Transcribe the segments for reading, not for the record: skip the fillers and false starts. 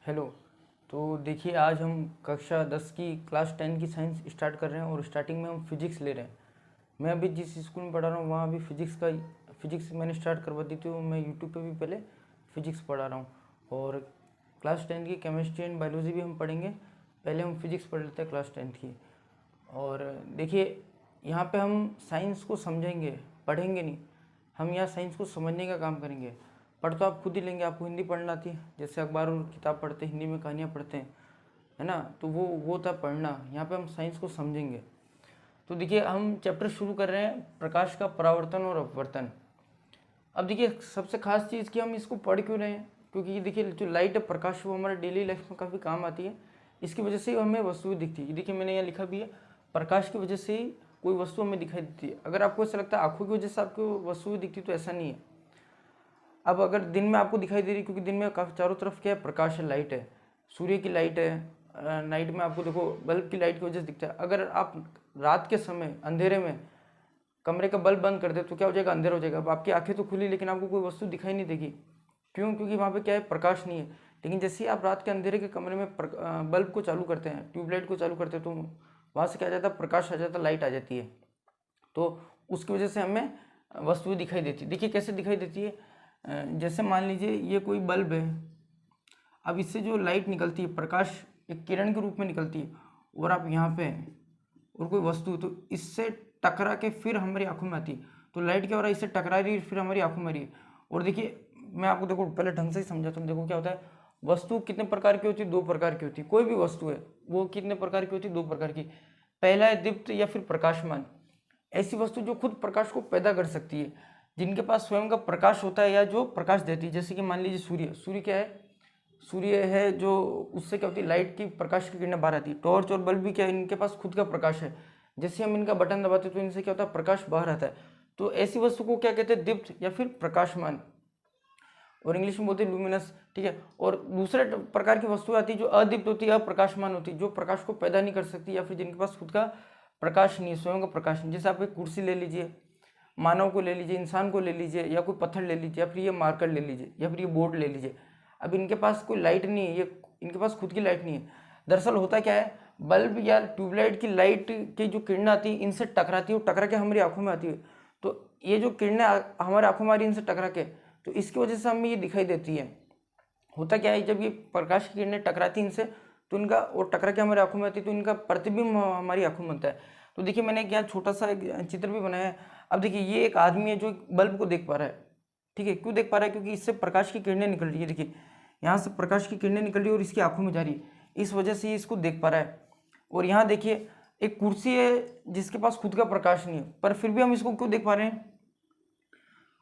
Hello. तो देखिए, आज हम कक्षा 10 की क्लास 10 की साइंस स्टार्ट कर रहे हैं और स्टार्टिंग में हम फिजिक्स ले रहे हैं। मैं अभी जिस स्कूल में पढ़ा रहा हूँ वहाँ अभी फिजिक्स मैंने स्टार्ट करवा दी थी। मैं यूट्यूब पे भी पहले फिजिक्स पढ़ा रहा हूँ और क्लास 10 की केमिस्ट्री एंड बायोलॉजी भी हम पढ़ेंगे। पहले हम फिजिक्स पढ़ लेते हैं क्लास 10 की। और देखिए, यहाँ पे हम साइंस को समझेंगे, पढ़ेंगे नहीं। हम यहाँ साइंस को समझने का काम करेंगे। पढ़ तो आप खुद ही लेंगे, आपको हिंदी पढ़ना आती है, जैसे अखबार और किताब पढ़ते हैं, हिंदी में कहानियाँ पढ़ते हैं, है ना। तो वो होता है पढ़ना। यहाँ पे हम साइंस को समझेंगे। तो देखिए, हम चैप्टर शुरू कर रहे हैं, प्रकाश का परावर्तन और अपवर्तन। अब देखिए, सबसे खास चीज़ कि हम इसको पढ़ क्यों रहे हैं, क्योंकि ये देखिए जो लाइट है, प्रकाश, वो हमारे डेली लाइफ में काफ़ी काम आती है। इसकी वजह से ही हमें वस्तुएं दिखती है। देखिए, मैंने यहाँ लिखा भी है, प्रकाश की वजह से ही कोई वस्तु हमें दिखाई देती है। अगर आपको ऐसा लगता है आंखों की वजह से आपको वस्तुएं दिखती, तो ऐसा नहीं है। अब अगर दिन में आपको दिखाई दे रही, क्योंकि दिन में काफ़ी चारों तरफ क्या है, प्रकाश है, लाइट है, सूर्य की लाइट है। नाइट में आपको देखो बल्ब की लाइट की वजह से दिखता है। अगर आप रात के समय अंधेरे में कमरे का बल्ब बंद कर दे तो क्या हो जाएगा, अंधेरा हो जाएगा। अब आपकी आंखें तो खुली, लेकिन आपको कोई वस्तु दिखाई नहीं देगी। क्यों? क्योंकि वहाँ पे क्या है, प्रकाश नहीं है। लेकिन जैसे ही आप रात के अंधेरे के कमरे में बल्ब को चालू करते हैं, ट्यूबलाइट को चालू करते हैं, तो वहाँ से क्या आ जाता है, प्रकाश आ जाता है, लाइट आ जाती है। तो उसकी वजह से हमें वस्तुएं दिखाई देती है। देखिए कैसे दिखाई देती है, जैसे मान लीजिए ये कोई बल्ब है। अब इससे जो लाइट निकलती है, प्रकाश एक किरण के रूप में निकलती है, और आप यहाँ पे और कोई वस्तु, तो इससे टकरा के फिर हमारी आंखों में आती है। तो लाइट क्या हो रहा है, इससे टकरा रही है, फिर हमारी आंखों में आ रही है। और देखिए, मैं आपको देखो पहले ढंग से ही समझाता हूँ। देखो क्या होता है, वस्तु कितने प्रकार की होती है, दो प्रकार की होती है। कोई भी वस्तु है वो कितने प्रकार की होती है, दो प्रकार की। पहला है दीप्त या फिर प्रकाशमान। ऐसी वस्तु जो खुद प्रकाश को पैदा कर सकती है, जिनके पास स्वयं का प्रकाश होता है या जो प्रकाश देती है। जैसे कि मान लीजिए सूर्य क्या है, सूर्य है जो, उससे क्या होती है, लाइट की, प्रकाश की किरणें बाहर आती है। टॉर्च और बल्ब भी क्या है, इनके पास खुद का प्रकाश है। जैसे हम इनका बटन दबाते हैं तो इनसे क्या होता है, प्रकाश बाहर आता है। तो ऐसी वस्तु को क्या कहते हैं, दीप्त या फिर प्रकाशमान, और इंग्लिश में बोलते हैं लुमिनस, ठीक है। और दूसरे प्रकार की वस्तुएं आती है जो अदीप्त होती है, अप्रकाशमान होती है, जो प्रकाश को पैदा नहीं कर सकती, या फिर जिनके पास खुद का प्रकाश नहीं है, स्वयं का प्रकाश नहीं। जैसे आप एक कुर्सी ले लीजिए, मानव को ले लीजिए, इंसान को ले लीजिए, या कोई पत्थर ले लीजिए, या फिर ये मार्कर ले लीजिए, या फिर ये बोर्ड ले लीजिए। अब इनके पास कोई लाइट नहीं है, ये इनके पास खुद की लाइट नहीं है। दरअसल होता क्या है, बल्ब या ट्यूबलाइट की लाइट की जो किरणें आती है, इनसे टकराती है और टकरा के हमारी आंखों में आती है। तो ये जो किरणें हमारी आंखों में आ रही है इनसे टकरा के, तो इसकी वजह से हमें ये दिखाई देती है। होता क्या है, जब ये प्रकाश की किरणें टकराती इनसे, तो इनका, और टकरा के हमारी आंखों में आती है, तो इनका प्रतिबिंब हमारी आंखों में बनता है। तो देखिए, मैंने एक यहाँ छोटा सा एक चित्र भी बनाया है। अब देखिए, ये एक आदमी है जो बल्ब को देख पा रहा है, ठीक है। क्यों देख पा रहा है, क्योंकि इससे प्रकाश की किरणें निकल रही है। देखिए, यहाँ से प्रकाश की किरणें निकल रही है और इसकी आंखों में जा रही है, इस वजह से ये इसको देख पा रहा है। और यहाँ देखिए, एक कुर्सी है जिसके पास खुद का प्रकाश नहीं है, पर फिर भी हम इसको क्यों देख पा रहे हैं,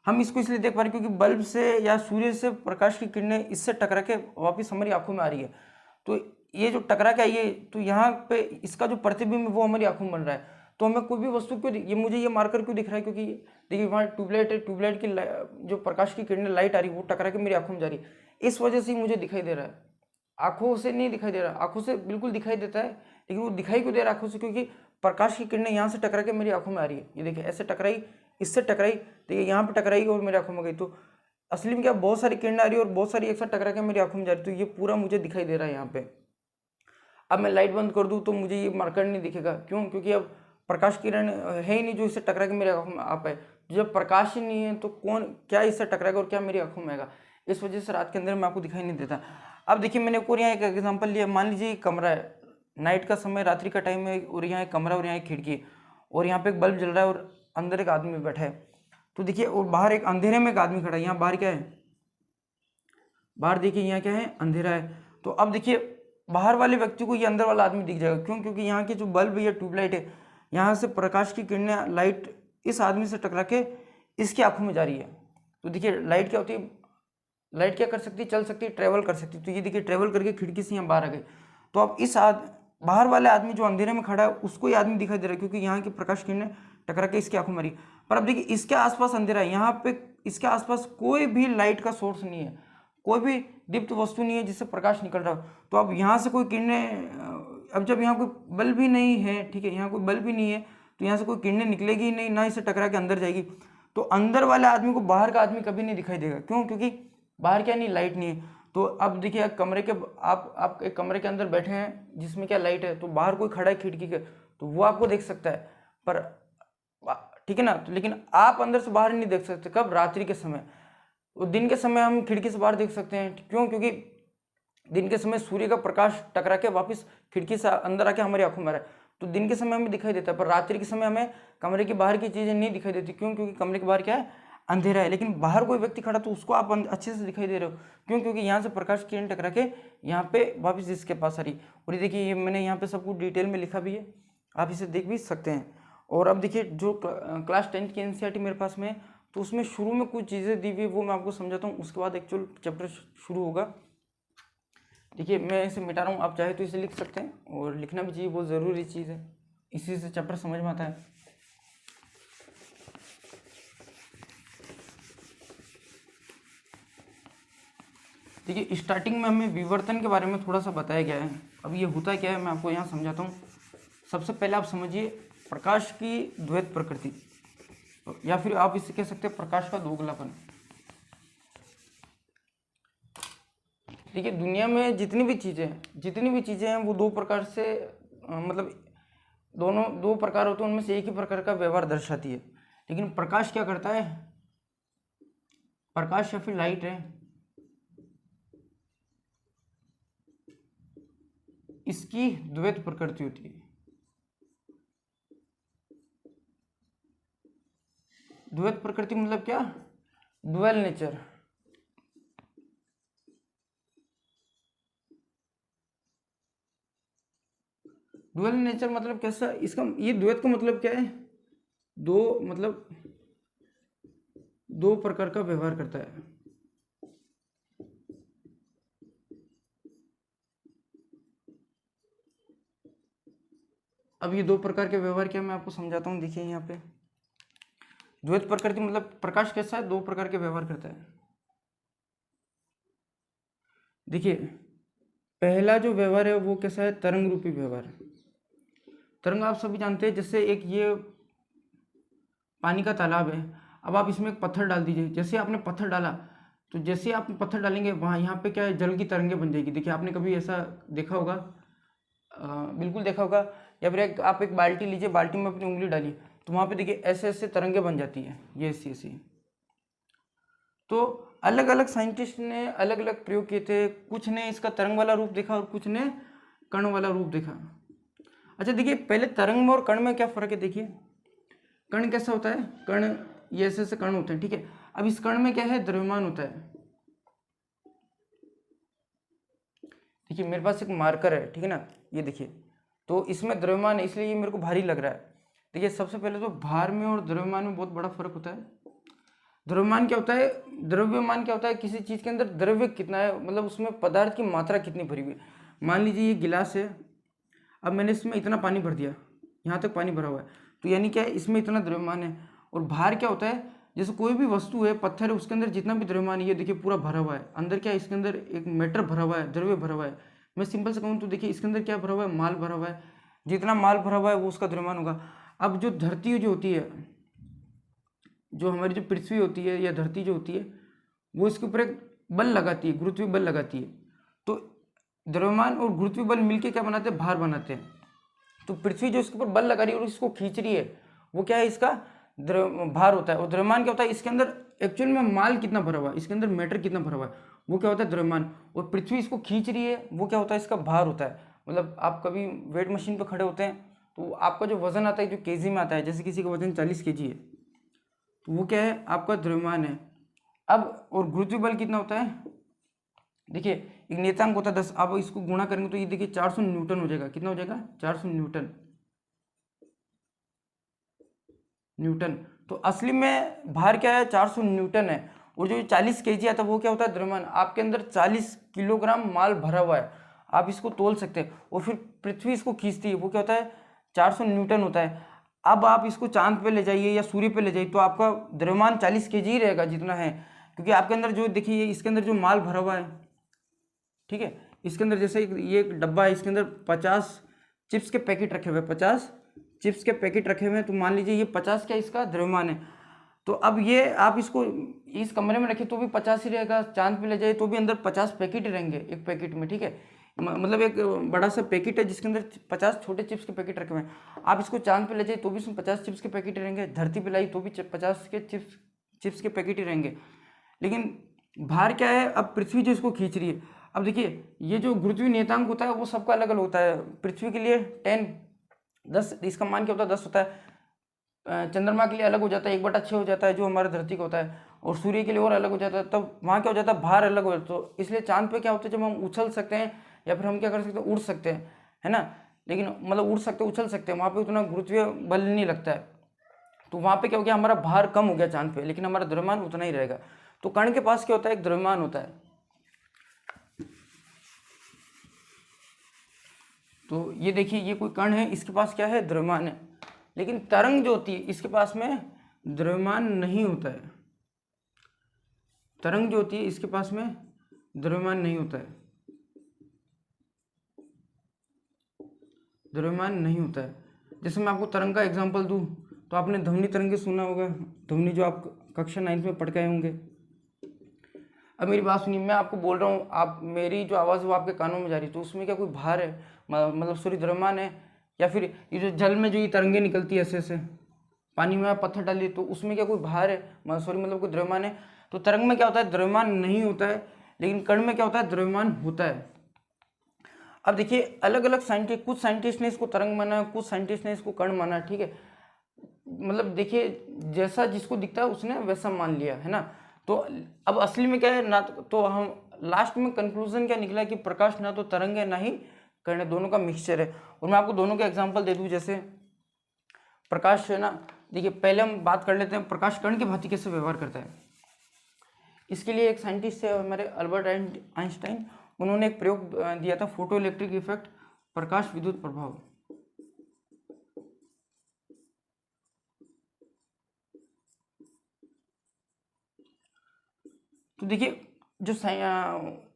हम इसको इसलिए देख पा रहे हैं क्योंकि बल्ब से या सूर्य से प्रकाश की किरणें इससे टकरा के वापस हमारी आंखों में आ रही है। तो ये जो टकरा के आई है, तो यहाँ पे इसका जो प्रतिबिंब है वो हमारी आंखों में बन रहा है। तो हमें कोई भी वस्तु क्यों, ये मुझे ये मार्कर क्यों दिख रहा है, क्योंकि देखिए वहाँ ट्यूबलाइट है, ट्यूबलाइट की जो प्रकाश की किरणें, लाइट आ रही है, वो टकरा के मेरी आंखों में जा रही है, इस वजह से मुझे दिखाई दे रहा है। आंखों से नहीं दिखाई दे रहा, आंखों से बिल्कुल दिखाई देता है, लेकिन वो दिखाई क्यों दे रहा है आंखों से, क्योंकि प्रकाश की किरणें यहाँ से टकरा के मेरी आंखों में आ रही है। ये देखिए, ऐसे टकराई, इससे टकराई, देखिए यहाँ पे टकराई और मेरी आंखों में गई। तो असली में क्या, बहुत सारी किरणें आ रही है और बहुत सारी एक साथ टकरा के मेरी आंखों में जा रही है। तो ये पूरा मुझे दिखाई दे रहा है यहाँ पे। अब मैं लाइट बंद कर दूँ तो मुझे ये मार्कर नहीं दिखेगा। क्यों? क्योंकि अब प्रकाश किरण है ही नहीं जो इससे टकरा के मेरी आंखों में आ पाए। जब प्रकाश ही नहीं है तो कौन, क्या इससे टकराएगा और क्या मेरी आंखों में आएगा। इस वजह से रात के अंदर में आपको दिखाई नहीं देता। अब देखिए, मैंने और यहाँ एक एग्जाम्पल लिया। मान लीजिए एक कमरा है, नाइट का समय, रात्रि का टाइम है, और यहाँ एक कमरा और यहाँ एक खिड़की, और यहाँ पे एक बल्ब जल रहा है और अंदर एक आदमी बैठा है। तो देखिए, और बाहर एक अंधेरे में एक आदमी खड़ा है। यहाँ बाहर क्या है, बाहर देखिए यहाँ क्या है, अंधेरा है। तो अब देखिए, बाहर वाले व्यक्ति को ये अंदर वाला आदमी दिख जाएगा। क्यों? क्योंकि यहाँ की जो बल्ब या ट्यूबलाइट है, यहाँ से प्रकाश की किरणें, लाइट इस आदमी से टकरा के इसकी आंखों में जा रही है। तो देखिए, लाइट क्या होती है, लाइट क्या कर सकती है, चल सकती है, ट्रेवल कर सकती है। तो ये देखिए, ट्रेवल करके खिड़की से यहाँ बाहर आ गए। तो अब इस बाहर वाले आदमी जो अंधेरे में खड़ा है, उसको ये आदमी दिखाई दे रहा है, क्योंकि यहाँ की प्रकाश किरणें टकरा के इसकी आंखों में आ रही है। पर अब देखिए, इसके आसपास अंधेरा है, यहाँ पे इसके आसपास कोई भी लाइट का सोर्स नहीं है, कोई भी दीप्त वस्तु नहीं है जिससे प्रकाश निकल रहा हो। तो अब यहाँ से कोई किरणें, अब जब यहाँ कोई बल्ब भी नहीं है, ठीक है, यहाँ कोई बल्ब भी नहीं है, तो यहाँ से कोई किरणें निकलेगी ही नहीं, ना इसे टकरा के अंदर जाएगी। तो अंदर वाले आदमी को बाहर का आदमी कभी नहीं दिखाई देगा। क्यों? क्योंकि बाहर क्या नहीं, लाइट नहीं है। तो अब देखिए आप एक कमरे के अंदर बैठे हैं जिसमें क्या लाइट है, तो बाहर कोई खड़ा है खिड़की के, तो वो आपको देख सकता है, पर ठीक है ना। तो लेकिन आप अंदर से बाहर नहीं देख सकते, कब? रात्रि के समय। और दिन के समय हम खिड़की से बाहर देख सकते हैं, क्यों? क्योंकि दिन के समय सूर्य का प्रकाश टकरा के वापस खिड़की से अंदर आके हमारी आंखों में आ रहा है, तो दिन के समय हमें दिखाई देता है, पर रात्रि के समय हमें कमरे के बाहर की चीजें नहीं दिखाई देती। क्यों? क्योंकि कमरे के बाहर क्या है? अंधेरा है। लेकिन बाहर कोई व्यक्ति खड़ा तो उसको आप अच्छे से दिखाई दे रहे हो। क्यों? क्योंकि यहाँ से प्रकाश किरण टकरा के यहाँ पे वापस इसके पास आ रही। और ये देखिए, ये मैंने यहाँ पे सब कुछ डिटेल में लिखा भी है, आप इसे देख भी सकते हैं। और अब देखिए, जो क्लास 10 की एनसीईआरटी मेरे पास में है, तो उसमें शुरू में कुछ चीज़ें दी हुई वो मैं आपको समझाता हूँ, उसके बाद एक्चुअल चैप्टर शुरू होगा। देखिए, मैं इसे मिटा रहा हूँ, आप चाहे तो इसे लिख सकते हैं, और लिखना भी चाहिए, बहुत ज़रूरी चीज़ है, इसी से चैप्टर समझ में आता है। देखिए, स्टार्टिंग में हमें विवर्तन के बारे में थोड़ा सा बताया गया है। अब ये होता क्या है मैं आपको यहाँ समझाता हूँ। सबसे पहले आप समझिए प्रकाश की द्वैत प्रकृति, या फिर आप इसे कह सकते हैं प्रकाश का दोगलापन। देखिए, दुनिया में जितनी भी चीज़ें हैं वो दो प्रकार से मतलब दोनों दो प्रकार होते हैं, उनमें से एक ही प्रकार का व्यवहार दर्शाती है। लेकिन प्रकाश क्या करता है? प्रकाश या फिर लाइट है, इसकी द्वैत प्रकृति होती है। द्वैत प्रकृति मतलब क्या? Dual nature. डुअल नेचर मतलब कैसा? इसका ये द्वैत का मतलब क्या है? दो प्रकार का व्यवहार करता है। अब ये दो प्रकार के व्यवहार क्या, मैं आपको समझाता हूँ। देखिए यहाँ पे द्वैत प्रकृति मतलब प्रकाश कैसा है? दो प्रकार के व्यवहार करता है। देखिए, पहला जो व्यवहार है वो कैसा है? तरंग रूपी व्यवहार। तरंग आप सभी जानते हैं, जैसे एक ये पानी का तालाब है, अब आप इसमें एक पत्थर डाल दीजिए। जैसे आपने पत्थर डाला, तो जैसे आप पत्थर डालेंगे वहाँ यहाँ पे क्या है? जल की तरंगे बन जाएगी। देखिए, आपने कभी ऐसा देखा होगा, बिल्कुल देखा होगा। या फिर आप एक बाल्टी लीजिए, बाल्टी में अपनी उंगली डालिए, तो वहाँ पे देखिए ऐसे ऐसे तरंगे बन जाती है, ये ऐसी ऐसी। तो अलग अलग साइंटिस्ट ने अलग अलग प्रयोग किए थे, कुछ ने इसका तरंग वाला रूप देखा और कुछ ने कण वाला रूप देखा। अच्छा, देखिए पहले तरंग में और कण में क्या फर्क है। देखिए, कण कैसा होता है? कण ये ऐसे ऐसे कण होते हैं, ठीक है। अब इस कण में क्या है? द्रव्यमान होता है। देखिए, मेरे पास एक मार्कर है, ठीक है ना, ये देखिए, तो इसमें द्रव्यमान है, इसलिए ये मेरे को भारी लग रहा है। देखिए, सबसे पहले तो भार में और द्रव्यमान में बहुत बड़ा फर्क होता है। द्रव्यमान क्या होता है? द्रव्यमान क्या होता है? किसी चीज के अंदर द्रव्य कितना है, मतलब उसमें पदार्थ की मात्रा कितनी भरी हुई है। मान लीजिए ये गिलास है, अब मैंने इसमें इतना पानी भर दिया, यहाँ तक पानी भरा हुआ है, तो यानी क्या है? इसमें इतना द्रव्यमान है। और भार क्या होता है? जैसे कोई भी वस्तु है, पत्थर है, उसके अंदर जितना भी द्रव्यमान है, ये देखिए पूरा भरा हुआ है। अंदर क्या है? इसके अंदर एक मैटर भरा हुआ है, द्रव्य भरा हुआ है। मैं सिंपल से कहूँ तो देखिए, इसके अंदर क्या भरा हुआ है? माल भरा हुआ है। जितना माल भरा हुआ है वो उसका द्रव्यमान होगा। अब जो धरती जो होती है, जो हमारी जो पृथ्वी होती है या धरती जो होती है, वो इसके ऊपर एक बल लगाती है, गुरुत्वीय बल लगाती है। तो द्रव्यमान और गुरुत्वीय बल मिलके क्या बनाते हैं? भार बनाते हैं। तो पृथ्वी जो इसके ऊपर बल लगा रही है और इसको खींच रही है, वो क्या है? इसका भार होता है। और द्रव्यमान क्या होता है? इसके अंदर एक्चुअल में माल कितना भरा हुआ है, इसके अंदर मैटर कितना भरा हुआ है, वो क्या होता है? द्रव्यमान। और पृथ्वी इसको खींच रही है, वो क्या होता है? इसका भार होता है। मतलब आप कभी वेट मशीन पर खड़े होते हैं, तो आपका जो वजन आता है, जो केजी में आता है, जैसे किसी का वजन 40 kg है, तो वो क्या है? आपका द्रव्यमान है। अब और गुरुत्वीय बल कितना होता है? देखिए, एक नियतांक होता है 10, आप इसको गुणा करेंगे तो ये देखिए 400 न्यूटन हो जाएगा। कितना हो जाएगा? 400 न्यूटन। तो असली में भार क्या है? 400 न्यूटन है। और जो 40 kg आता है वो क्या होता है? द्रव्यमान। आपके अंदर 40 किलोग्राम माल भरा हुआ है, आप इसको तोल सकते हैं। और फिर पृथ्वी इसको खींचती है, वो क्या होता है? 400 न्यूटन होता है। अब आप इसको चांद पे ले जाइए या सूर्य पे ले जाइए, तो आपका द्रव्यमान 40 kg ही रहेगा जितना है, क्योंकि आपके अंदर जो देखिए, इसके अंदर जो माल भरा हुआ है, ठीक है, इसके अंदर जैसे ये एक डब्बा है, इसके अंदर 50 चिप्स के पैकेट रखे हुए हैं, 50 चिप्स के पैकेट रखे हुए हैं, तो मान लीजिए ये 50 क्या इसका द्रव्यमान है। तो अब ये आप इसको इस कमरे में रखिए तो भी 50 ही रहेगा, चांद पे ले जाइए तो भी अंदर 50 पैकेट ही रहेंगे एक पैकेट में, ठीक है। मतलब एक बड़ा सा पैकेट है जिसके अंदर 50 छोटे चिप्स के पैकेट रखे हुए हैं। आप इसको चांद पे ले जाइए तो भी इसमें 50 चिप्स के पैकेट रहेंगे, धरती पे लाई तो भी 50 के चिप्स के पैकेट ही रहेंगे। लेकिन भार क्या है, अब पृथ्वी जो इसको खींच रही है। अब देखिए ये जो गुरुत्वीय नियतांक होता है वो सबका अलग अलग होता है। पृथ्वी के लिए 10 इसका मान क्या होता है, 10 होता है। चंद्रमा के लिए अलग हो जाता है, 1/6 हो जाता है जो हमारा धरती का होता है, और सूर्य के लिए और अलग हो जाता है। तब वहाँ क्या हो जाता है, भार अलग हो जाता है। तो इसलिए चांद पे क्या होता है, जब हम उछल सकते हैं या फिर हम क्या कर सकते हैं, उड़ सकते हैं, है ना। लेकिन मतलब उड़ सकते हैं, उछल सकते हैं, वहाँ पे उतना गुरुत्वीय बल नहीं लगता है। तो वहाँ पे क्या हो गया, हमारा भार कम हो गया चांद पे, लेकिन हमारा द्रव्यमान उतना ही रहेगा। तो कण के पास क्या होता है, एक द्रव्यमान होता है। तो ये देखिए ये कोई कण है, इसके पास क्या है, द्रव्यमान है। लेकिन तरंग जो होती है इसके पास में द्रव्यमान नहीं होता है। तरंग जो होती है इसके पास में द्रव्यमान नहीं होता है, द्रव्यमान नहीं होता है। जैसे मैं आपको तरंग का एग्जांपल दूं तो आपने ध्वनि तरंगे सुना होगा, ध्वनि जो आप कक्षा 9 में पढ़ के आए होंगे। अब मेरी बात सुनिए, मैं आपको बोल रहा हूँ, आप मेरी जो आवाज़ है वो आपके कानों में जा रही है, तो उसमें क्या कोई भार है, मतलब सॉरी द्रव्यमान है। या फिर ये जो जल में जो ये तरंगे निकलती है ऐसे ऐसे, पानी में आप पत्थर डालिए तो उसमें क्या कोई भार है, सॉरी मतलब कोई द्रव्यमान है। तो तरंग में क्या होता है, द्रव्यमान नहीं होता है, लेकिन कण में क्या होता है, द्रव्यमान होता है। अब देखिए अलग अलग साइंटिस्ट, कुछ साइंटिस्ट ने इसको तरंग माना, कुछ साइंटिस्ट ने इसको कण माना, ठीक है। मतलब देखिए जैसा जिसको दिखता है उसने वैसा मान लिया, है ना। तो अब असली में क्या है ना, तो हम लास्ट में कंक्लूजन क्या निकला कि प्रकाश ना तो तरंग है ना ही कण है, दोनों का मिक्सचर है। और मैं आपको दोनों के एग्जांपल दे दूं। जैसे प्रकाश है ना, देखिए पहले हम बात कर लेते हैं प्रकाश कण की भांति कैसे व्यवहार करता है। इसके लिए एक साइंटिस्ट है हमारे अल्बर्ट आइंस्टाइन, उन्होंने एक प्रयोग दिया था, फोटो इलेक्ट्रिक इफेक्ट, प्रकाश विद्युत प्रभाव। तो देखिए जो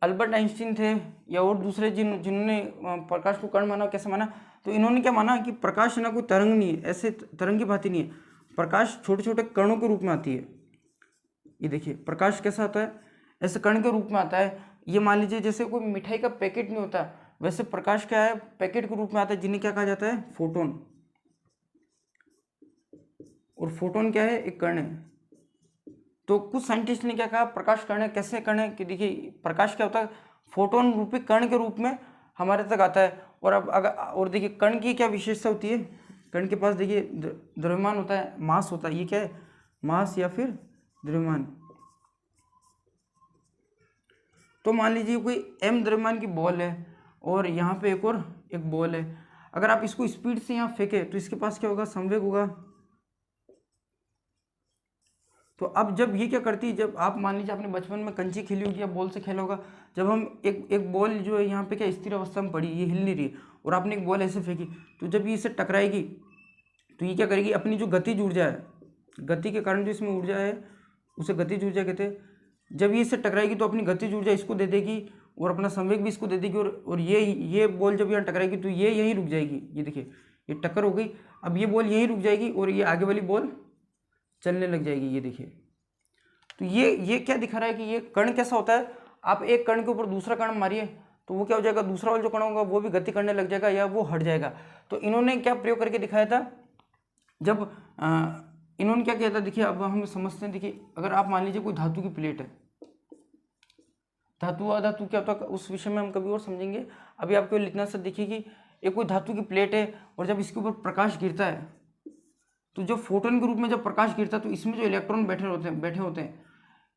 अल्बर्ट आइंस्टीन थे या और दूसरे जिन्होंने प्रकाश को कण माना, कैसे माना, तो इन्होंने क्या माना कि प्रकाश ना कोई तरंग नहीं है, ऐसे तरंग की भांति नहीं है, प्रकाश छोटे छोटे कणों के रूप में आती है। ये देखिए प्रकाश कैसा आता है, ऐसे कण के रूप में आता है। ये मान लीजिए जैसे कोई मिठाई का पैकेट नहीं होता, वैसे प्रकाश क्या है, पैकेट के रूप में आता है, जिन्हें क्या कहा जाता है, फोटोन। और फोटोन क्या है, एक कण है। तो कुछ साइंटिस्ट ने क्या कहा, प्रकाश कण है, कैसे कण है, कि देखिए प्रकाश क्या होता है, फोटोन रूपी कण के रूप में हमारे तक आता है। और अब अगर और देखिए कण की क्या विशेषता होती है, कण के पास देखिए द्रव्यमान होता है, मास होता है। ये क्या है, मास या फिर द्रव्यमान। तो मान लीजिए कोई m द्रव्यमान की बॉल है और यहाँ पे एक बॉल है। अगर आप इसको स्पीड से यहाँ फेंके तो इसके पास क्या होगा, संवेग होगा। तो अब जब ये क्या करती है, जब आप मान लीजिए आपने बचपन में कंची खेली होगी या बॉल से खेला होगा, जब हम एक बॉल जो है यहाँ पे क्या स्थिर अवस्था में पड़ी, ये हिल नहीं रही, और आपने एक बॉल ऐसे फेंकी, तो जब ये इससे टकराएगी तो ये क्या करेगी, अपनी जो गतिज ऊर्जा है, गति के कारण जो इसमें ऊर्जा है उसे गतिज ऊर्जा कहते हैं। जब ये इससे टकराएगी तो अपनी गतिज ऊर्जा इसको दे देगी और अपना संवेग भी इसको दे देगी, और ये बॉल जब यहाँ टकराएगी तो ये यहीं रुक जाएगी। ये देखिए ये टक्कर हो गई, अब ये बॉल यहीं रुक जाएगी और ये आगे वाली बॉल चलने लग जाएगी। ये देखिए, तो ये क्या दिखा रहा है कि ये कण कैसा होता है, आप एक कण के ऊपर दूसरा कण मारिए तो वो क्या हो जाएगा, दूसरा वाला जो कण होगा वो भी गति करने लग जाएगा या वो हट जाएगा। तो इन्होंने क्या प्रयोग करके दिखाया था, जब इन्होंने क्या किया था, देखिए अब हम समझते हैं। देखिए अगर आप मान लीजिए कोई धातु की प्लेट है, धातु अधातु क्या होता है उस विषय में हम कभी और समझेंगे। अभी आपको इतना सा देखिए कि एक कोई धातु की प्लेट है और जब इसके ऊपर प्रकाश गिरता है तो जो फोटोन के रूप में जब प्रकाश गिरता है तो इसमें जो इलेक्ट्रॉन बैठे होते हैं,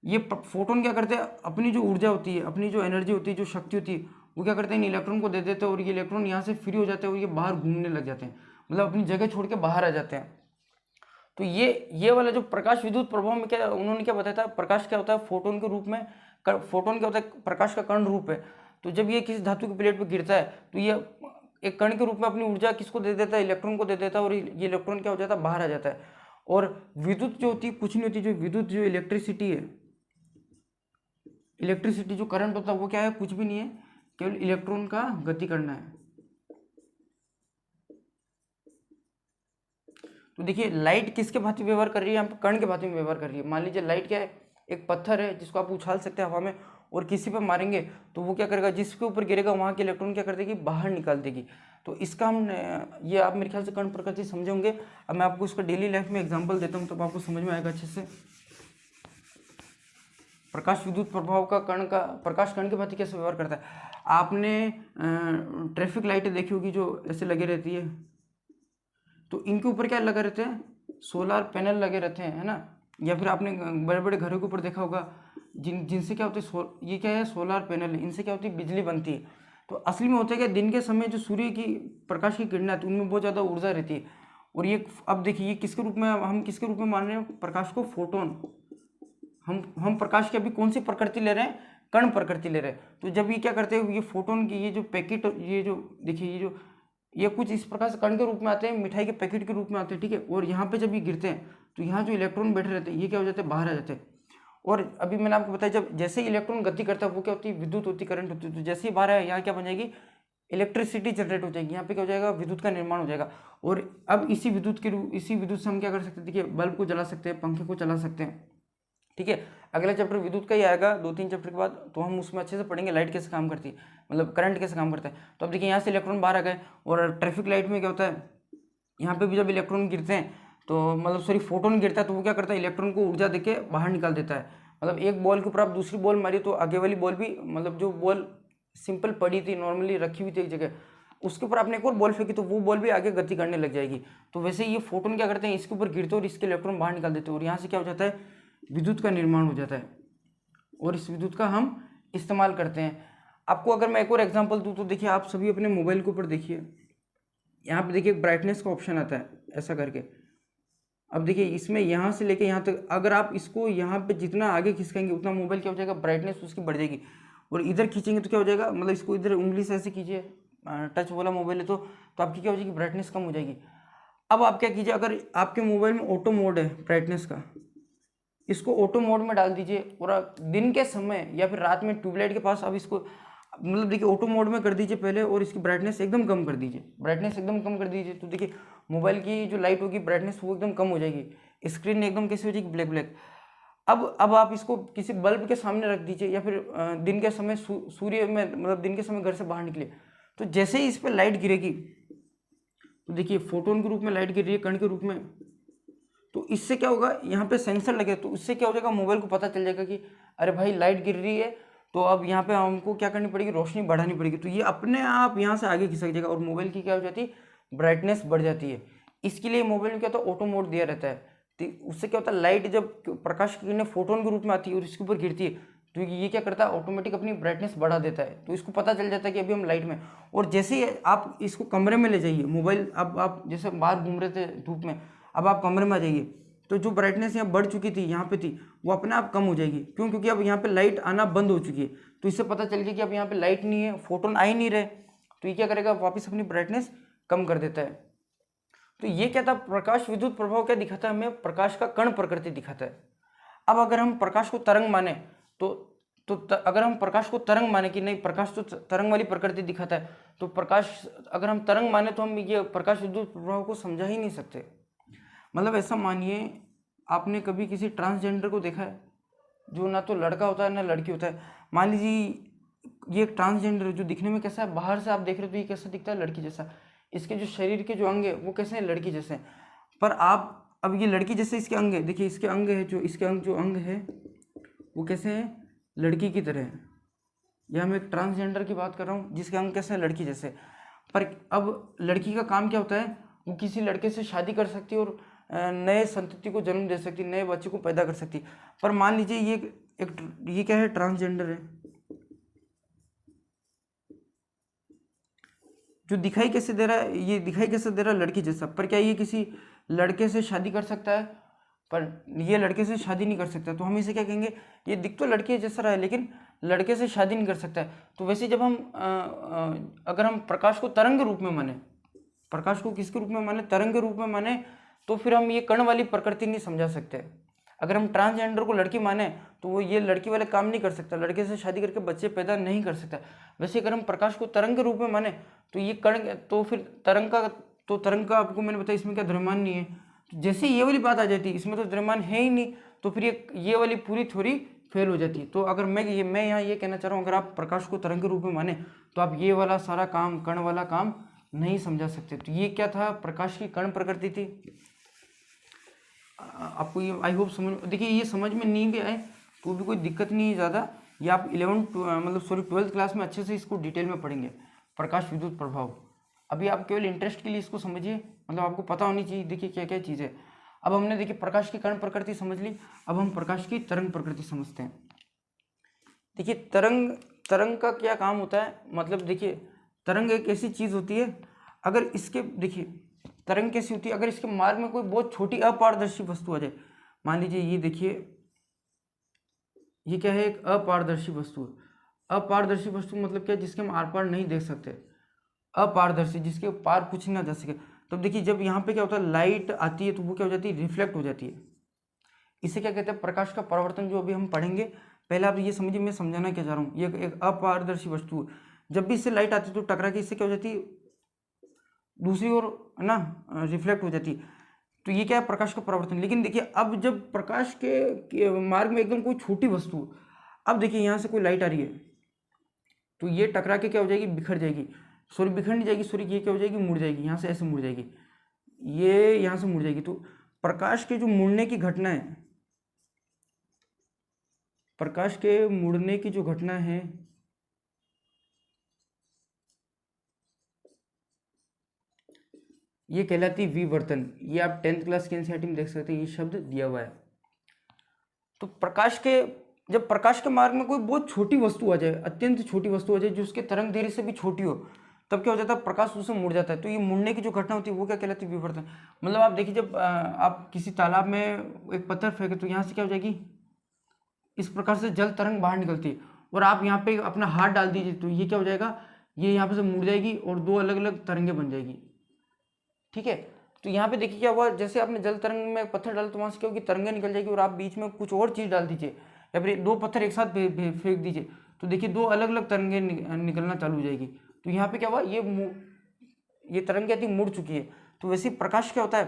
ये फोटोन क्या करते हैं, अपनी जो ऊर्जा होती है, अपनी जो एनर्जी होती है, जो शक्ति होती है, वो क्या करते हैं, इन इलेक्ट्रॉन को दे देते हैं और ये इलेक्ट्रॉन यहाँ से फ्री हो जाते हैं और ये बाहर घूमने लग जाते हैं, मतलब अपनी जगह छोड़ के बाहर आ जाते हैं। तो ये वाला जो प्रकाश विद्युत प्रभाव में क्या उन्होंने क्या बताया था, प्रकाश क्या होता है फोटोन के रूप में, फोटोन क्या होता है, प्रकाश का कण रूप है। तो जब ये किसी धातु की प्लेट पर गिरता है तो ये एक कण के रूप में अपनी ऊर्जा किसको दे देता है, इलेक्ट्रॉन को दे देता है, और ये इलेक्ट्रॉन क्या हो जाता है, बाहर आ जाता है। और विद्युत जो होती है कुछ नहीं होती, जो विद्युत जो इलेक्ट्रिसिटी है, इलेक्ट्रिसिटी जो करंट होता है वो क्या है, कुछ भी नहीं है, केवल इलेक्ट्रॉन का गति करना है। तो देखिए लाइट किसके भांति व्यवहार कर रही है, यहाँ पे कण के भांति में व्यवहार कर रही है। मान लीजिए लाइट क्या है, एक पत्थर है जिसको आप उछाल सकते हैं हवा में, और किसी पे मारेंगे तो वो क्या करेगा, जिसके ऊपर गिरेगा वहाँ के इलेक्ट्रॉन क्या कर देगी, बाहर निकाल देगी। तो इसका हम ये आप मेरे ख्याल से कण प्रकृति समझे होंगे। अब मैं आपको इसका डेली लाइफ में एग्जाम्पल देता हूँ, तब आपको समझ में आएगा अच्छे से। प्रकाश विद्युत प्रभाव का प्रकाश कण के भांति कैसे व्यवहार करता है। आपने ट्रैफिक लाइटें देखी होगी जो ऐसे लगे रहती है, तो इनके ऊपर क्या लगे रहते हैं, सोलार पैनल लगे रहते हैं, है ना। या फिर आपने बड़े बड़े घरों के ऊपर देखा होगा जिनसे क्या होते हैं, ये क्या है, सोलार पैनल है, इनसे क्या होती है, बिजली बनती है। तो असली में होता है क्या, दिन के समय जो सूर्य की प्रकाश की किरणें आती है उनमें बहुत ज़्यादा ऊर्जा रहती है। और ये अब देखिए ये किसके रूप में, हम किसके रूप में मान रहे हैं प्रकाश को, फोटोन। हम प्रकाश की अभी कौन सी प्रकृति ले रहे हैं, कण प्रकृति ले रहे हैं। तो जब ये क्या करते हैं, ये फोटोन की ये जो पैकेट, ये जो देखिए ये कुछ इस प्रकार से कण के रूप में आते हैं, मिठाई के पैकेट के रूप में आते हैं, ठीक है। और यहाँ पे जब ये गिरते हैं तो यहाँ जो इलेक्ट्रॉन बैठे रहते हैं ये क्या हो जाते हैं, बाहर आ जाते हैं। और अभी मैंने आपको बताया जब जैसे इलेक्ट्रॉन गति करता है वो क्या होती है, विद्युत होती, करंट होती है। तो जैसे ही बाहर आए यहाँ क्या बन जाएगी, इलेक्ट्रिसिटी जनरेट हो जाएगी, यहाँ पे क्या हो जाएगा, विद्युत का निर्माण हो जाएगा। और अब इसी विद्युत से हम क्या कर सकते हैं, देखिए बल्ब को जला सकते हैं, पंखे को चला सकते हैं, ठीक है। अगला चैप्टर विद्युत का ही आएगा 2-3 चैप्टर के बाद, तो हम उसमें अच्छे से पढ़ेंगे लाइट कैसे काम करती है, मतलब करंट कैसे काम करता है। तो अब देखिए यहाँ से इलेक्ट्रॉन बाहर आ गए, और ट्रैफिक लाइट में क्या होता है, यहाँ पे भी जब इलेक्ट्रॉन गिरते हैं तो मतलब सॉरी फोटोन गिरता है तो वो क्या करता है, इलेक्ट्रॉन को ऊर्जा देके बाहर निकाल देता है। मतलब एक बॉल के ऊपर आप दूसरी बॉल मारी तो आगे वाली बॉल भी, मतलब जो बॉल सिंपल पड़ी थी, नॉर्मली रखी हुई थी एक जगह, उसके ऊपर आपने एक और बॉल फेंकी तो वो बॉल भी आगे गति करने लग जाएगी। तो वैसे ये फोटोन क्या करते हैं, इसके ऊपर गिरते और इसके इलेक्ट्रॉन बाहर निकाल देते हैं, और यहाँ से क्या हो जाता है, विद्युत का निर्माण हो जाता है, और इस विद्युत का हम इस्तेमाल करते हैं। आपको अगर मैं एक और एग्जांपल दूं तो देखिए आप सभी अपने मोबाइल के ऊपर देखिए, यहाँ पे देखिए ब्राइटनेस का ऑप्शन आता है ऐसा करके। अब देखिए इसमें यहाँ से लेके यहाँ तक अगर आप इसको यहाँ पे जितना आगे खिसकाएंगे उतना मोबाइल क्या हो जाएगा, ब्राइटनेस उसकी बढ़ जाएगी। और इधर खींचेंगे तो क्या हो जाएगा, मतलब इसको इधर उंगली से ऐसे कीजिए, टच वाला मोबाइल है तो आपकी क्या हो जाएगी, ब्राइटनेस कम हो जाएगी। अब आप क्या कीजिए, अगर आपके मोबाइल में ऑटो मोड है ब्राइटनेस का, इसको ऑटो मोड में डाल दीजिए, और दिन के समय या फिर रात में ट्यूबलाइट के पास अब इसको मतलब देखिए ऑटो मोड में कर दीजिए पहले, और इसकी ब्राइटनेस एकदम कम कर दीजिए, ब्राइटनेस एकदम कम कर दीजिए। तो देखिए मोबाइल की जो लाइट होगी ब्राइटनेस वो एकदम कम हो जाएगी, स्क्रीन एकदम कैसी हो जाएगी, ब्लैक ब्लैक। अब आप इसको किसी बल्ब के सामने रख दीजिए, या फिर दिन के समय सूर्य में, मतलब दिन के समय घर से बाहर निकले, तो जैसे ही इस पर लाइट गिरेगी तो देखिए फोटोन के रूप में लाइट गिर रही है, कण के रूप में, तो इससे क्या होगा, यहाँ पे सेंसर लगे तो उससे क्या हो जाएगा, मोबाइल को पता चल जाएगा कि अरे भाई लाइट गिर रही है, तो अब यहाँ पे हमको क्या करनी पड़ेगी, रोशनी बढ़ानी पड़ेगी। तो ये अपने आप यहाँ से आगे खिसक जाएगा और मोबाइल की क्या हो जाती है, ब्राइटनेस बढ़ जाती है। इसके लिए मोबाइल में क्या होता है, ऑटो मोड दिया रहता है। तो उससे क्या होता है, लाइट जब प्रकाश की किरणें फोटोन के रूप में आती है और इसके ऊपर गिरती है तो ये क्या करता है, ऑटोमेटिक अपनी ब्राइटनेस बढ़ा देता है। तो इसको पता चल जाता है कि अभी हम लाइट में। और जैसे ही आप इसको कमरे में ले जाइए मोबाइल, अब आप जैसे बाहर घूम रहे थे धूप में, अब आप कमरे में आ जाइए तो जो ब्राइटनेस यहाँ बढ़ चुकी थी, यहाँ पे थी, वो अपने आप कम हो जाएगी। क्यों, क्योंकि अब यहाँ पे लाइट आना बंद हो चुकी है। तो इससे पता चल गया कि अब यहाँ पे लाइट नहीं है, फोटोन आ ही नहीं रहे, तो ये क्या करेगा, वापस अपनी ब्राइटनेस कम कर देता है। तो ये क्या था, प्रकाश विद्युत प्रभाव क्या दिखाता है हमें, प्रकाश का कण प्रकृति दिखाता है। अब अगर हम प्रकाश को तरंग माने अगर हम प्रकाश को तरंग माने कि नहीं, प्रकाश तो तरंग वाली प्रकृति दिखाता है, तो प्रकाश अगर हम तरंग माने तो हम ये प्रकाश विद्युत प्रभाव को समझा ही नहीं सकते। मतलब ऐसा मानिए, आपने कभी किसी ट्रांसजेंडर को देखा है, जो ना तो लड़का होता है ना लड़की होता है। मान लीजिए ये एक ट्रांसजेंडर है जो दिखने में कैसा है, बाहर से आप देख रहे हो तो ये कैसा दिखता है, लड़की जैसा। इसके जो शरीर के जो अंग है वो कैसे हैं, लड़की जैसे। पर आप अब ये लड़की जैसे इसके अंग है, देखिए इसके अंग है, जो इसके अंग है वो कैसे हैं, लड़की की तरह है। यह मैं एक ट्रांसजेंडर की बात कर रहा हूँ जिसके अंग कैसे हैं, लड़की जैसे। पर अब लड़की का काम क्या होता है, वो किसी लड़के से शादी कर सकती है और नए संतति को जन्म दे सकती, नए बच्चे को पैदा कर सकती। पर मान लीजिए ये क्या है, ट्रांसजेंडर है, जो दिखाई कैसे दे रहा है, ये दिखाई कैसे दे रहा है, लड़की जैसा। पर क्या ये किसी लड़के से शादी कर सकता है, पर ये लड़के से शादी नहीं कर सकता। तो हम इसे क्या कहेंगे, ये दिख तो लड़के जैसा रहा है लेकिन लड़के से शादी नहीं कर सकता है। तो वैसे जब हम अगर हम प्रकाश को तरंग रूप में माने, प्रकाश को किसके रूप में माने, तरंग के रूप में माने, तो फिर हम ये कण वाली प्रकृति नहीं समझा सकते। अगर हम ट्रांसजेंडर को लड़की माने तो वो ये लड़की वाले काम नहीं कर सकता, लड़के से शादी करके बच्चे पैदा नहीं कर सकता। वैसे अगर हम प्रकाश को तरंग के रूप में माने तो ये कण, तो फिर तरंग का आपको मैंने बताया इसमें क्या द्रव्यमान नहीं है, जैसे ये वाली बात आ जाती है, इसमें तो द्रव्यमान है ही नहीं, तो फिर ये वाली पूरी थ्योरी फेल हो जाती है। तो अगर मैं यहाँ ये कहना चाह रहा हूँ, अगर आप प्रकाश को तरंग के रूप में माने तो आप ये वाला सारा काम, कण वाला काम नहीं समझा सकते। तो ये क्या था, प्रकाश की कण प्रकृति थी। आपको ये आई होप समझ, देखिए ये समझ में नहीं भी आए तो भी कोई दिक्कत नहीं है ज़्यादा। ये आप 12th क्लास में अच्छे से इसको डिटेल में पढ़ेंगे, प्रकाश विद्युत प्रभाव। अभी आप केवल इंटरेस्ट के लिए इसको समझिए, मतलब आपको पता होनी चाहिए देखिए क्या क्या चीज़ है। अब हमने देखिए प्रकाश की कण प्रकृति समझ ली, अब हम प्रकाश की तरंग प्रकृति समझते हैं। देखिए तरंग का क्या काम होता है, मतलब देखिए तरंग एक ऐसी चीज़ होती है, अगर इसके, देखिए तरंग कैसी होती है, अगर इसके मार्ग में कोई बहुत छोटी अपारदर्शी वस्तु आ जाए, मान लीजिए ये देखिए, ये क्या है, एक अपारदर्शी वस्तु। अपारदर्शी वस्तु मतलब क्या, जिसके हम आर पार नहीं देख सकते, अपारदर्शी, जिसके पार कुछ ना जा सके। तो देखिए जब यहाँ पे क्या होता है, लाइट आती है तो वो क्या हो जाती है, रिफ्लेक्ट हो जाती है। इसे क्या कहते हैं, प्रकाश का परावर्तन, जो अभी हम पढ़ेंगे। पहले आप ये समझिए मैं समझाना क्या चाह रहा हूँ। ये एक अपारदर्शी वस्तु, जब भी इससे लाइट आती है तो टकरा के इससे क्या हो जाती है, दूसरी ओर ना रिफ्लेक्ट हो जाती है। तो ये क्या है, प्रकाश का परावर्तन। लेकिन देखिए अब जब प्रकाश के मार्ग में एकदम कोई छोटी वस्तु, अब देखिए यहाँ से कोई लाइट आ रही है तो ये टकरा के क्या हो जाएगी, बिखर जाएगी, सॉरी बिखर नहीं जाएगी, सॉरी ये क्या हो जाएगी, मुड़ जाएगी, यहाँ से ऐसे मुड़ जाएगी, ये यहाँ से मुड़ जाएगी। तो प्रकाश के जो मुड़ने की घटना है, प्रकाश के मुड़ने की जो घटना है, ये कहलाती विवर्तन। ये आप 10th क्लास की एनसीईआरटी में देख सकते हैं, ये शब्द दिया हुआ है। तो जब प्रकाश के मार्ग में कोई बहुत छोटी वस्तु आ जाए, अत्यंत छोटी वस्तु आ जाए, जो उसके तरंग दैर्ध्य से भी छोटी हो, तब क्या हो जाता है, प्रकाश उससे मुड़ जाता है। तो ये मुड़ने की जो घटना होती है वो क्या कहलाती है, विवर्तन। मतलब आप देखिए जब आप किसी तालाब में एक पत्थर फेंके तो यहाँ से क्या हो जाएगी, इस प्रकार से जल तरंग बाहर निकलती है, और आप यहाँ पे अपना हाथ डाल दीजिए तो ये क्या हो जाएगा, ये यहाँ पे से मुड़ जाएगी और दो अलग अलग तरंगे बन जाएगी। ठीक है, तो यहाँ पे देखिए क्या हुआ, जैसे आपने जल तरंग में पत्थर डाला तो वहाँ से क्या होगी, तरंगे निकल जाएगी, और आप बीच में कुछ और चीज़ डाल दीजिए या फिर दो पत्थर एक साथ फेंक दीजिए तो देखिए दो अलग अलग तरंगे निकलना चालू हो जाएगी। तो यहाँ पे क्या हुआ, ये तरंगे आती मुड़ चुकी है। तो वैसे ही प्रकाश क्या होता है,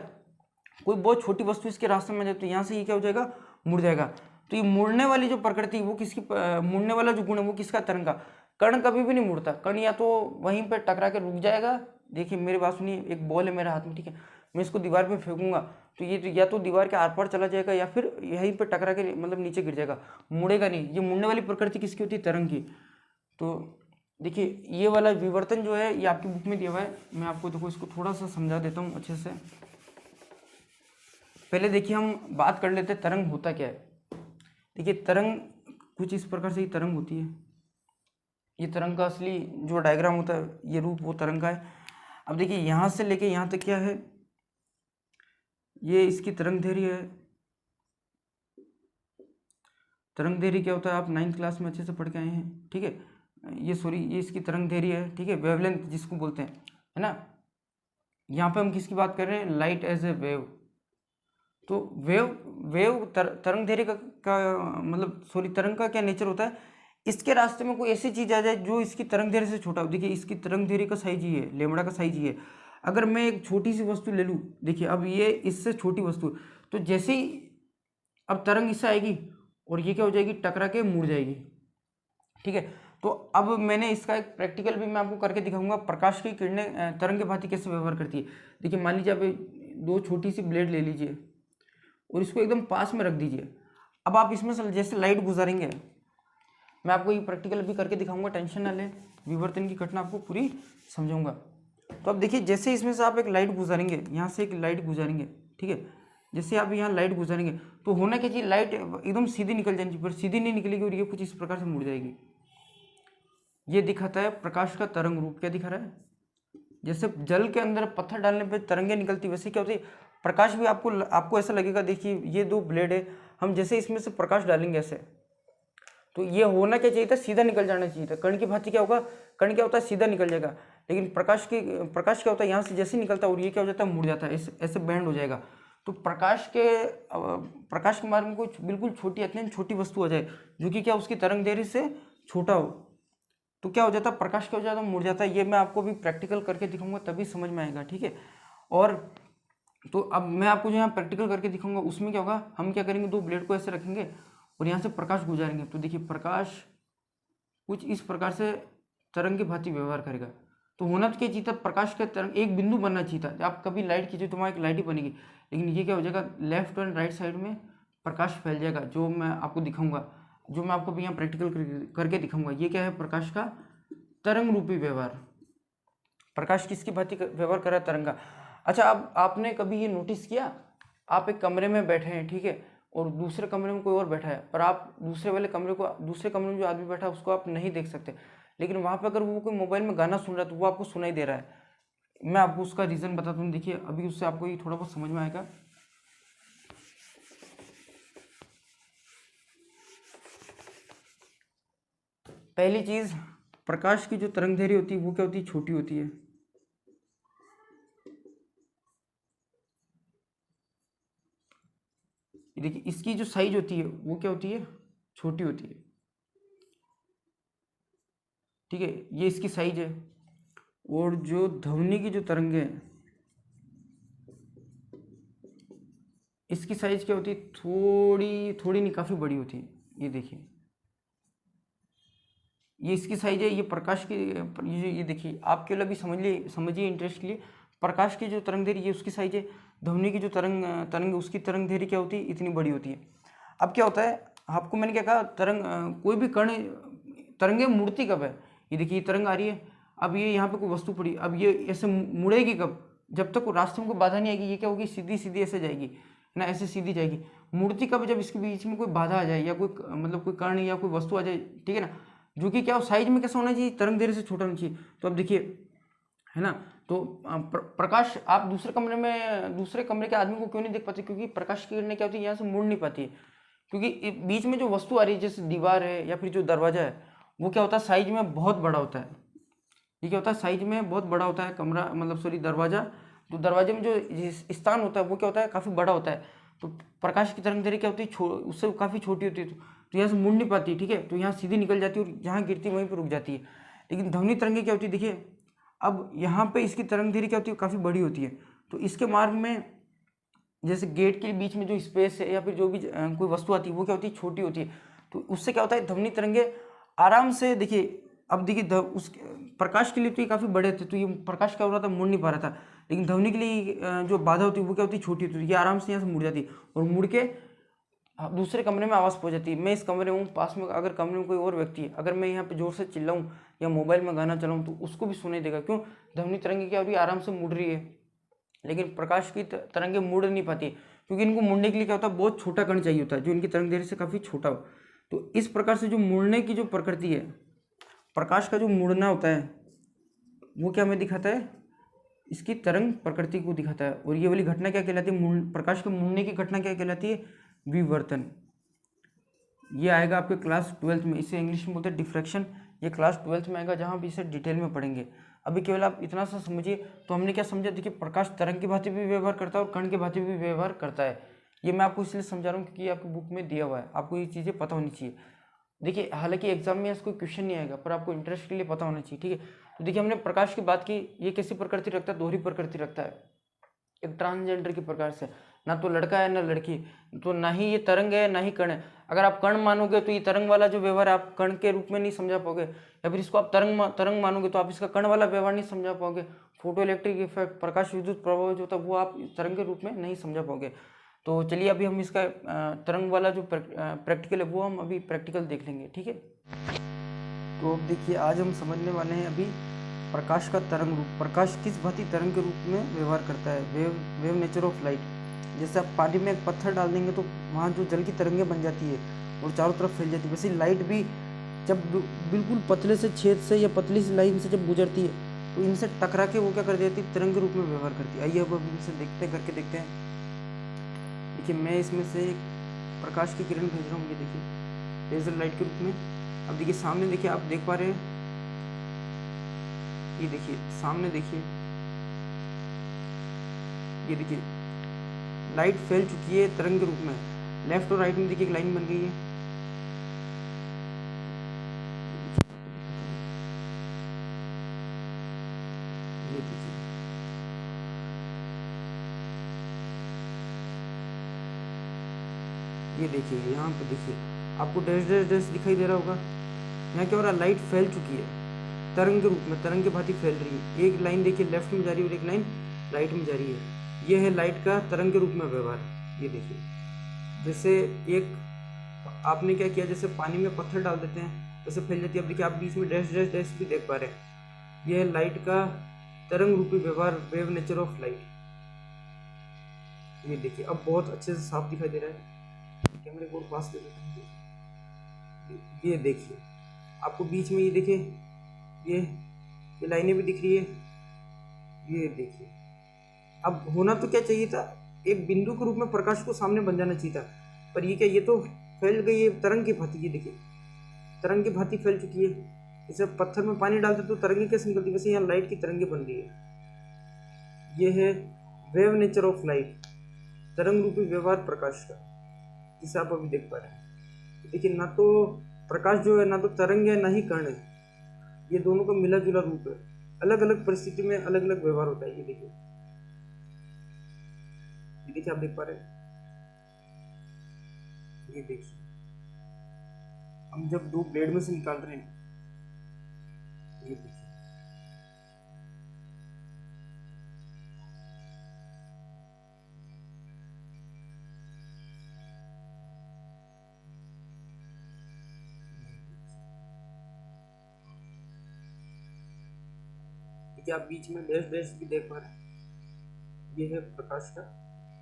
कोई बहुत छोटी वस्तु इसके रास्ते में जाए तो यहाँ से ये क्या हो जाएगा, मुड़ जाएगा। तो ये मुड़ने वाली जो प्रकृति, वो किसकी, मुड़ने वाला जो गुण है वो किसका, तरंग का। कण कभी भी नहीं मुड़ता, कण या तो वहीं पर टकरा के रुक जाएगा। देखिए मेरी बात सुनिए, एक बॉल है मेरे हाथ में, ठीक है, मैं इसको दीवार पे फेंकूंगा तो ये या तो दीवार के आर पार चला जाएगा या फिर यहीं पे टकरा के मतलब नीचे गिर जाएगा, मुड़ेगा नहीं। ये मुड़ने वाली प्रकृति किसकी होती है, तरंग की। तो देखिए ये वाला विवर्तन जो है ये आपकी बुक में दिया हुआ है, मैं आपको देखो इसको थोड़ा सा समझा देता हूँ अच्छे से। पहले देखिए हम बात कर लेते हैं तरंग होता क्या है। देखिए तरंग कुछ इस प्रकार से ही तरंग होती है। ये तरंग का असली जो डायग्राम होता है, ये रूप वो तरंग का है। अब देखिए यहाँ से लेके यहाँ तक क्या है, ये इसकी तरंग दैर्ध्य है। तरंग दैर्ध्य क्या होता है, आप 9th क्लास में अच्छे से पढ़ के आए हैं, ठीक है। ये सॉरी ये इसकी तरंग दैर्ध्य है, ठीक है, वेवलेंथ जिसको बोलते हैं, है ना। यहाँ पे हम किसकी बात कर रहे हैं, लाइट एज ए वेव। तो तरंग दैर्ध्य का मतलब सॉरी तरंग का क्या नेचर होता है, इसके रास्ते में कोई ऐसी चीज आ जाए जो इसकी तरंग दैर्ध्य से छोटा हो। देखिए इसकी तरंग दैर्ध्य का साइज ही है, लेमड़ा का साइज ही है। अगर मैं एक छोटी सी वस्तु ले लूँ, देखिए अब ये इससे छोटी वस्तु, तो जैसे ही अब तरंग इससे आएगी और ये क्या हो जाएगी, टकरा के मुड़ जाएगी, ठीक है। तो अब मैंने इसका एक प्रैक्टिकल भी मैं आपको करके दिखाऊंगा, प्रकाश की किरणें तरंग के भांति कैसे व्यवहार करती है। देखिए मान लीजिए आप दो छोटी सी ब्लेड ले लीजिए और इसको एकदम पास में रख दीजिए। अब आप इसमें से जैसे लाइट गुजारेंगे, मैं आपको ये प्रैक्टिकल भी करके दिखाऊंगा, टेंशन ना लें, विवर्तन की घटना आपको पूरी समझाऊंगा। तो अब देखिए जैसे इसमें से आप एक लाइट गुजारेंगे, यहाँ से एक लाइट गुजारेंगे, ठीक है, जैसे आप यहाँ लाइट गुजारेंगे तो होना क्या चाहिए, लाइट एकदम सीधी निकल जानी चाहिए, पर सीधी नहीं निकलेगी और ये कुछ इस प्रकार से मुड़ जाएगी। ये दिखाता है प्रकाश का तरंग रूप। क्या दिखा रहा है, जैसे जल के अंदर पत्थर डालने पे तरंगे निकलती, वैसे क्या होती है प्रकाश भी आपको ऐसा लगेगा। देखिए ये दो ब्लेड है, हम जैसे इसमें से प्रकाश डालेंगे ऐसे, तो ये होना क्या चाहिए था, सीधा निकल जाना चाहिए था। कण की भांति क्या होगा, कण क्या होता है, सीधा निकल जाएगा। लेकिन प्रकाश क्या होता है, यहाँ से जैसे निकलता है और ये क्या हो जाता है, मुड़ जाता है, ऐसे बैंड हो जाएगा। तो प्रकाश के मार्ग में कोई बिल्कुल छोटी, अत्यंत छोटी वस्तु आ जाए जो कि क्या उसकी तरंग दैर्ध्य से छोटा हो, तो क्या हो जाता है, प्रकाश क्या हो जाता है, मुड़ जाता है। ये मैं आपको भी प्रैक्टिकल करके दिखाऊंगा, तभी समझ में आएगा, ठीक है। और तो अब मैं आपको जो यहाँ प्रैक्टिकल करके दिखाऊंगा उसमें क्या होगा, हम क्या करेंगे, दो ब्लेड को ऐसे रखेंगे और यहाँ से प्रकाश गुजारेंगे। तो देखिए प्रकाश कुछ इस प्रकार से तरंग की भांति व्यवहार करेगा। तो होना तो क्या चाहिए था, प्रकाश का तरंग एक बिंदु बनना चाहिए था। आप कभी लाइट खींचे तो वहाँ एक लाइट ही बनेगी, लेकिन ये क्या हो जाएगा, लेफ्ट एंड राइट साइड में प्रकाश फैल जाएगा, जो मैं आपको दिखाऊंगा, जो मैं आपको भी यहाँ प्रैक्टिकल करके दिखाऊंगा। ये क्या है, प्रकाश का तरंग रूपी व्यवहार। प्रकाश किसकी भांति व्यवहार कर रहा है, तरंग का। अच्छा, अब आपने कभी ये नोटिस किया, आप एक कमरे में बैठे हैं, ठीक है, और दूसरे कमरे में कोई और बैठा है, पर आप दूसरे कमरे में जो आदमी बैठा है उसको आप नहीं देख सकते, लेकिन वहाँ पर अगर वो कोई मोबाइल में गाना सुन रहा है तो वो आपको सुनाई दे रहा है। मैं आपको उसका रीज़न बताता हूँ, देखिए अभी उससे आपको ये थोड़ा बहुत समझ में आएगा। पहली चीज़, प्रकाश की जो तरंग दैर्घ्य होती है वो क्या होती है, छोटी होती है। देखिए इसकी जो साइज होती है वो क्या होती है, छोटी होती है, ठीक है, ये इसकी साइज है। और जो ध्वनि की जो तरंगे हैं इसकी साइज क्या होती है, थोड़ी थोड़ी नहीं, काफ़ी बड़ी होती है। ये देखिए, ये इसकी साइज है, ये प्रकाश की, ये देखिए आपके लिए भी समझिए इंटरेस्ट के लिए, प्रकाश की जो तरंग दैर्घ्य ये उसकी साइज है, ध्वनि की जो तरंग उसकी तरंग दैर्घ्य क्या होती है, इतनी बड़ी होती है। अब क्या होता है, आपको मैंने क्या कहा, कोई भी कण, तरंगे मुड़ती कब है, ये देखिए ये तरंग आ रही है, अब ये यहाँ पे कोई वस्तु पड़ी, अब ये ऐसे मुड़ेगी कब, जब तक रास्ते में कोई बाधा नहीं आएगी, ये क्या होगी, सीधी सीधी ऐसे जाएगी ना, ऐसे सीधी जाएगी। मुड़ती कब, जब इसके बीच में कोई बाधा आ जाए या कोई मतलब कोई कण या कोई वस्तु आ जाए, ठीक है ना, जो कि क्या हो, साइज में कैसा होना चाहिए, तरंग दैर्घ्य से छोटा होना चाहिए। तो अब देखिए, है ना, तो प्रकाश आप दूसरे कमरे के आदमी को क्यों नहीं देख पाते, क्योंकि प्रकाश की किरणें क्या होती है, यहाँ से मुड़ नहीं पाती है, क्योंकि बीच में जो वस्तु आ रही है, जैसे दीवार है या फिर जो दरवाजा है, वो क्या होता है, साइज में बहुत बड़ा होता है। ये क्या होता है, साइज में बहुत बड़ा होता है कमरा, मतलब सॉरी दरवाजा, तो दरवाजे में जो स्थान होता है वो क्या होता है, काफ़ी बड़ा होता है। तो प्रकाश की तरंग दैर्घ्य क्या होती है, उससे काफ़ी छोटी होती है, तो यहाँ से मुड़ नहीं पाती, ठीक है, तो यहाँ सीधी निकल जाती है और जहाँ गिरती है वहीं पर रुक जाती है। लेकिन ध्वनि तरंगे क्या होती है, देखिए अब यहाँ पे इसकी तरंग दैर्घ्य क्या होती है, काफ़ी बड़ी होती है। तो इसके मार्ग में, जैसे गेट के बीच में जो स्पेस है या फिर जो भी कोई वस्तु आती है वो क्या होती है, छोटी होती है। तो उससे क्या होता है, ध्वनि तरंगे आराम से, देखिए अब देखिए उस प्रकाश के लिए तो ये काफ़ी बड़े थे, तो ये प्रकाश क्या हो रहा था, मुड़ नहीं पा रहा था, लेकिन ध्वनि के लिए जो बाधा होती है वो क्या होती है, छोटी होती है, ये आराम से यहाँ से मुड़ जाती है और मुड़ के दूसरे कमरे में आवाज़ पहुंच जाती है। मैं इस कमरे में हूँ, पास में अगर कमरे में कोई और व्यक्ति है, अगर मैं यहाँ पे जोर से चिल्लाऊँ या मोबाइल में गाना चलाऊँ तो उसको भी सुनाई देगा। क्यों, ध्वनि तरंगे क्या हो रही है, आराम से मुड़ रही है, लेकिन प्रकाश की तरंगे मुड़ नहीं पाती, क्योंकि इनको मुड़ने के लिए क्या होता है, बहुत छोटा कण चाहिए होता है जो इनकी तरंग दैर्घ्य से काफ़ी छोटा हो। तो इस प्रकार से जो मुड़ने की जो प्रकृति है, प्रकाश का जो मुड़ना होता है वो क्या हमें दिखाता है, इसकी तरंग प्रकृति को दिखाता है। और ये वाली घटना क्या कहलाती है, प्रकाश के मुड़ने की घटना क्या कहलाती है, विवर्तन। ये आएगा आपके क्लास 12th में, इसे इंग्लिश में बोलते हैं डिफ्रैक्शन। ये क्लास 12th में आएगा, जहाँ भी इसे डिटेल में पढ़ेंगे। अभी केवल आप इतना सा समझिए। तो हमने क्या समझा, देखिए प्रकाश तरंग की भांति भी व्यवहार करता है और कण की भांति भी व्यवहार करता है। ये मैं आपको इसलिए समझा रहा हूँ क्योंकि आपकी बुक में दिया हुआ है, आपको ये चीज़ें पता होनी चाहिए। देखिए हालांकि एग्जाम में इसको क्वेश्चन नहीं आएगा, पर आपको इंटरेस्ट के लिए पता होना चाहिए, ठीक है। तो देखिए हमने प्रकाश की बात की, ये कैसी प्रकृति रखता है, दोहरी प्रकृति रखता है, एक ट्रांसजेंडर की प्रकार से, ना तो लड़का है ना लड़की, तो ना ही ये तरंग है ना ही कण है। अगर आप कण मानोगे तो ये तरंग वाला जो व्यवहार है आप कण के रूप में नहीं समझा पाओगे, या फिर इसको आप तरंग मानोगे तो आप इसका कण वाला व्यवहार नहीं समझा पाओगे। फोटो इलेक्ट्रिक इफेक्ट, प्रकाश विद्युत प्रभाव जो होता है वो आप तरंग के रूप में नहीं समझा पाओगे। तो चलिए अभी हम इसका तरंग वाला जो प्रैक्टिकल है वो हम अभी प्रैक्टिकल देख लेंगे, ठीक है। तो अब देखिए आज हम समझने वाले हैं अभी प्रकाश का तरंग रूप। प्रकाश किस भांति तरंग के रूप में व्यवहार करता है, वेव नेचर ऑफ लाइट। जैसे आप पानी में एक पत्थर डाल देंगे तो वहाँ जो जल की तरंगें बन जाती है और चारों तरफ फैल जाती है, वैसे लाइट भी जब बिल्कुल पतले से छेद से या पतली सी लाइन से जब गुजरती है तो इनसे टकरा के वो क्या कर देती है, तरंग के रूप में व्यवहार करती है। आइए अब इनसे देखते हैं। देखिए मैं इसमें से एक प्रकाश की किरण भेज रहा हूँ, ये देखिए लेजर लाइट के रूप में। अब देखिए सामने, देखिए आप देख पा रहे हैं, ये देखिए सामने, देखिए ये देखिए लाइट फैल चुकी है तरंग के रूप में। लेफ्ट और राइट में देखिए एक लाइन बन गई है, ये देखिए ये देखिए यहाँ पे देखिए आपको डैश डैश डैश दिखाई दे रहा होगा। यहाँ क्या हो रहा है, लाइट फैल चुकी है तरंग के रूप में, तरंग की भांति फैल रही है। एक लाइन देखिए लेफ्ट में जा रही है और एक लाइन राइट में जा रही है। ये है लाइट का तरंग के रूप में व्यवहार। ये देखिए जैसे एक आपने क्या किया, जैसे पानी में पत्थर डाल देते हैं वैसे फैल जाती है। अब देखिए आप बीच में डैश डैश डैश भी देख पा रहे हैं। यह है लाइट का तरंग रूपी व्यवहार, वेव नेचर ऑफ लाइट। ये देखिए अब बहुत अच्छे से साफ दिखाई दे रहा है। कैमरे को पास ले लेते हैं। ये देखिए आपको बीच में ये देखिए ये लाइनें भी दिख रही है। ये देखिए अब होना तो क्या चाहिए था, एक बिंदु के रूप में प्रकाश को सामने बन जाना चाहिए था, पर ये क्या, ये तो फैल गई है तरंग की भांति। ये देखिए तरंग की भांति फैल चुकी है। जैसे पत्थर में पानी डालते तो तरंगे कैसे निकलती, वैसे यहाँ लाइट की तरंगे बन रही है। ये है वेव नेचर ऑफ लाइट, तरंग रूपी व्यवहार प्रकाश का, जिसे आप अभी देख पा रहे हैं। देखिए ना तो प्रकाश जो है ना तो तरंग है ना ही कण है, ये दोनों का मिला जुला रूप है। अलग अलग परिस्थिति में अलग अलग व्यवहार होता है। ये देखिए आप देख पा रहे हैं। ये देखिए हम जब दो ब्लेड में से निकाल रहे हैं, ये देखिए आप बीच में डैश डैश भी देख पा रहे हैं। ये है प्रकाश का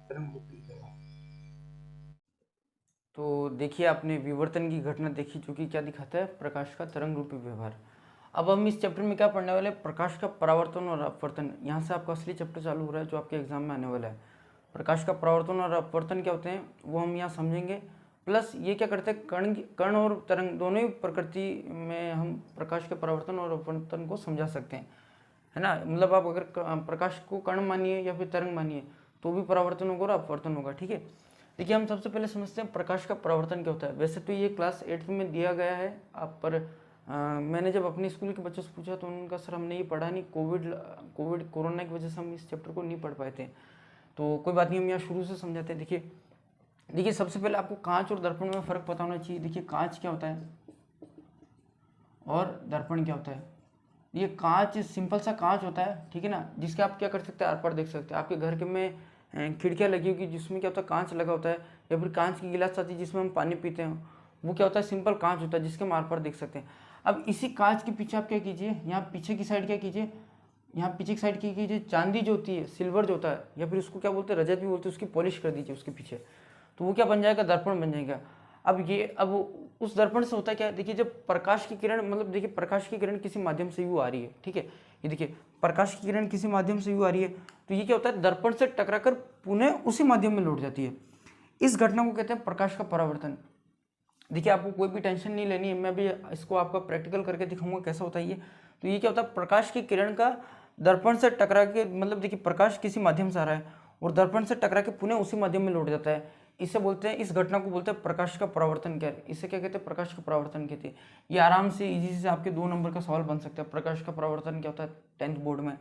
तरंग रूपी व्यवहार। तो देखिए आपने विवर्तन की घटना देखी, जो कि क्या दिखाता है, प्रकाश का तरंग रूपी व्यवहार। अब हम इस चैप्टर में क्या पढ़ने वाले हैं, प्रकाश का परावर्तन और अपवर्तन। यहाँ से आपका असली चैप्टर चालू हो रहा है जो आपके एग्जाम में आने वाला है। प्रकाश का परावर्तन और अपवर्तन क्या होते हैं वो हम यहाँ समझेंगे। प्लस ये क्या करते हैं, कण और तरंग दोनों ही प्रकृति में हम प्रकाश के परावर्तन और अपवर्तन को समझा सकते हैं, है ना। मतलब आप अगर प्रकाश को कण मानिए या फिर तरंग मानिए तो भी परावर्तन होगा और अपवर्तन होगा, ठीक है। देखिए हम सबसे पहले समझते हैं प्रकाश का परावर्तन क्या होता है। वैसे तो ये क्लास 8th में दिया गया है आप पर, मैंने जब अपने स्कूल के बच्चों से पूछा तो उनका सर हमने ये पढ़ा नहीं, कोरोना की वजह से हम इस चैप्टर को नहीं पढ़ पाए थे। तो कोई बात नहीं, हम यहाँ शुरू से समझाते हैं। देखिए सबसे पहले आपको कांच और दर्पण में फ़र्क पता होना चाहिए। देखिए कांच क्या होता है और दर्पण क्या होता है। ये कांच सिंपल सा कांच होता है, ठीक है ना, जिसके आप क्या कर सकते हैं, आर पार देख सकते हैं। आपके घर के में खिड़कियाँ लगी होगी जिसमें क्या होता है, कांच लगा होता है, या फिर कांच की गिलास आती है जिसमें हम पानी पीते हैं, वो क्या होता है, सिंपल कांच होता है जिसके हम आर पार देख सकते हैं। अब इसी कांच के पीछे आप क्या कीजिए, यहाँ पीछे की साइड क्या कीजिए, यहाँ पीछे की साइड क्या कीजिए, चांदी जो होती है, सिल्वर जो होता है, या फिर उसको क्या बोलते हैं, रजत भी बोलते हैं, उसकी पॉलिश कर दीजिए उसके पीछे, तो वो क्या बन जाएगा, दर्पण बन जाएगा। अब उस दर्पण से होता है क्या, देखिए जब प्रकाश की किरण, मतलब देखिए प्रकाश की किरण किसी माध्यम से यूँ आ रही है, ठीक है, ये देखिए प्रकाश की किरण किसी माध्यम से यूँ आ रही है, तो ये क्या होता है, दर्पण से टकराकर पुनः उसी माध्यम में लौट जाती है। इस घटना को कहते हैं प्रकाश का परावर्तन। देखिए आपको कोई भी टेंशन नहीं लेनी है, मैं भी इसको आपका प्रैक्टिकल करके दिखाऊंगा कैसा होता है ये। तो ये क्या होता है, प्रकाश की किरण का दर्पण से टकरा के, मतलब देखिए प्रकाश किसी माध्यम से आ रहा है और दर्पण से टकरा के पुनः उसी माध्यम में लौट जाता है। इसे बोलते हैं, इस घटना को बोलते हैं प्रकाश का परावर्तन। क्या है, इसे क्या कहते हैं, प्रकाश का परावर्तन कहते हैं। ये आराम से इजी से आपके 2 नंबर का सवाल बन सकता है। प्रकाश का परावर्तन क्या होता है 10th बोर्ड में,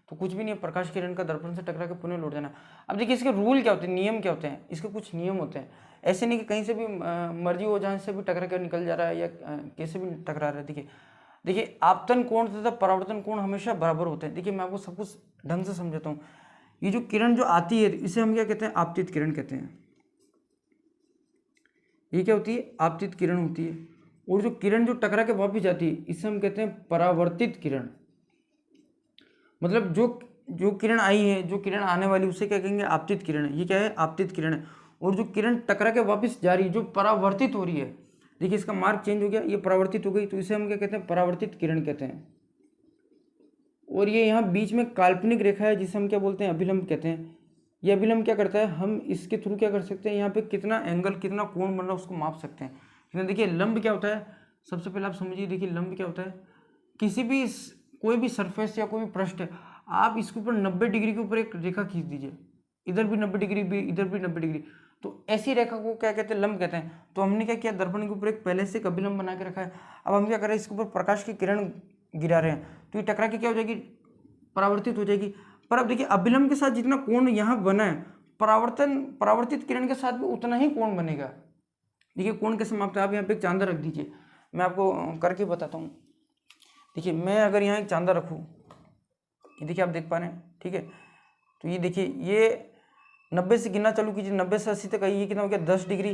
तो कुछ भी नहीं है, प्रकाश किरण का दर्पण से टकरा के पुनः लौट जाना। अब देखिए इसके रूल क्या होते हैं, नियम क्या होते हैं, इसके कुछ नियम होते हैं। ऐसे नहीं कि कहीं से भी मर्जी हो, जहाँ से भी टकरा कर निकल जा रहा है या कैसे भी टकरा रहा है। देखिए आपतन कोण तथा परावर्तन कोण हमेशा बराबर होते हैं। देखिए मैं आपको सब कुछ ढंग से समझाता हूँ। ये जो किरण जो आती है इसे हम क्या कहते हैं, आपतित किरण कहते हैं। ये क्या होती है, आपतित किरण होती है। और जो किरण जो टकरा के वापस जाती है इसे हम कहते हैं परावर्तित किरण। मतलब जो किरण आई है, जो किरण आने वाली, उसे क्या कहेंगे, आपतित किरण है। ये क्या है, आपतित किरण है। और जो किरण टकरा के वापस जा रही है, जो परावर्तित हो रही है, देखिए इसका मार्ग चेंज हो गया, ये परावर्तित हो गई, तो इसे हम क्या कहते हैं, परावर्तित किरण कहते हैं। और ये यहाँ बीच में काल्पनिक रेखा है जिसे हम क्या बोलते हैं, अभिलंब कहते हैं। ये अभिलंब क्या करता है, हम इसके थ्रू क्या कर सकते हैं, यहाँ पे कितना एंगल, कितना कोण बन रहा है उसको माप सकते हैं। लेकिन देखिए लंब क्या होता है, सबसे पहले आप समझिए। देखिए लंब क्या होता है, किसी भी कोई भी सरफेस या कोई भी पृष्ठ है, आप इसके ऊपर 90 डिग्री के ऊपर एक रेखा खींच दीजिए, इधर भी 90 डिग्री, भी इधर भी 90 डिग्री, तो ऐसी रेखा को क्या कहते हैं, लंब कहते हैं। तो हमने क्या किया, दर्पण के ऊपर एक पहले से एक अभिलंब बना के रखा है। अब हम क्या कर रहे हैं, इसके ऊपर प्रकाश की किरण गिरा रहे हैं, तो ये टकरा के क्या हो जाएगी, परावर्तित हो जाएगी। पर अब देखिए अभिलंब के साथ जितना कोण यहाँ बना है, परावर्तित किरण के साथ भी उतना ही कोण बनेगा। देखिए कोण कैसे मापते हैं, आप यहाँ पे एक चांदा रख दीजिए, मैं आपको करके बताता हूँ। देखिए मैं अगर यहाँ एक चांदा रखूँ, ये देखिए आप देख पा रहे हैं, ठीक है, तो ये देखिए ये 90 से गिनना चालू कीजिए, 90 से 80 तक आई, ये कितना हो गया 10 डिग्री,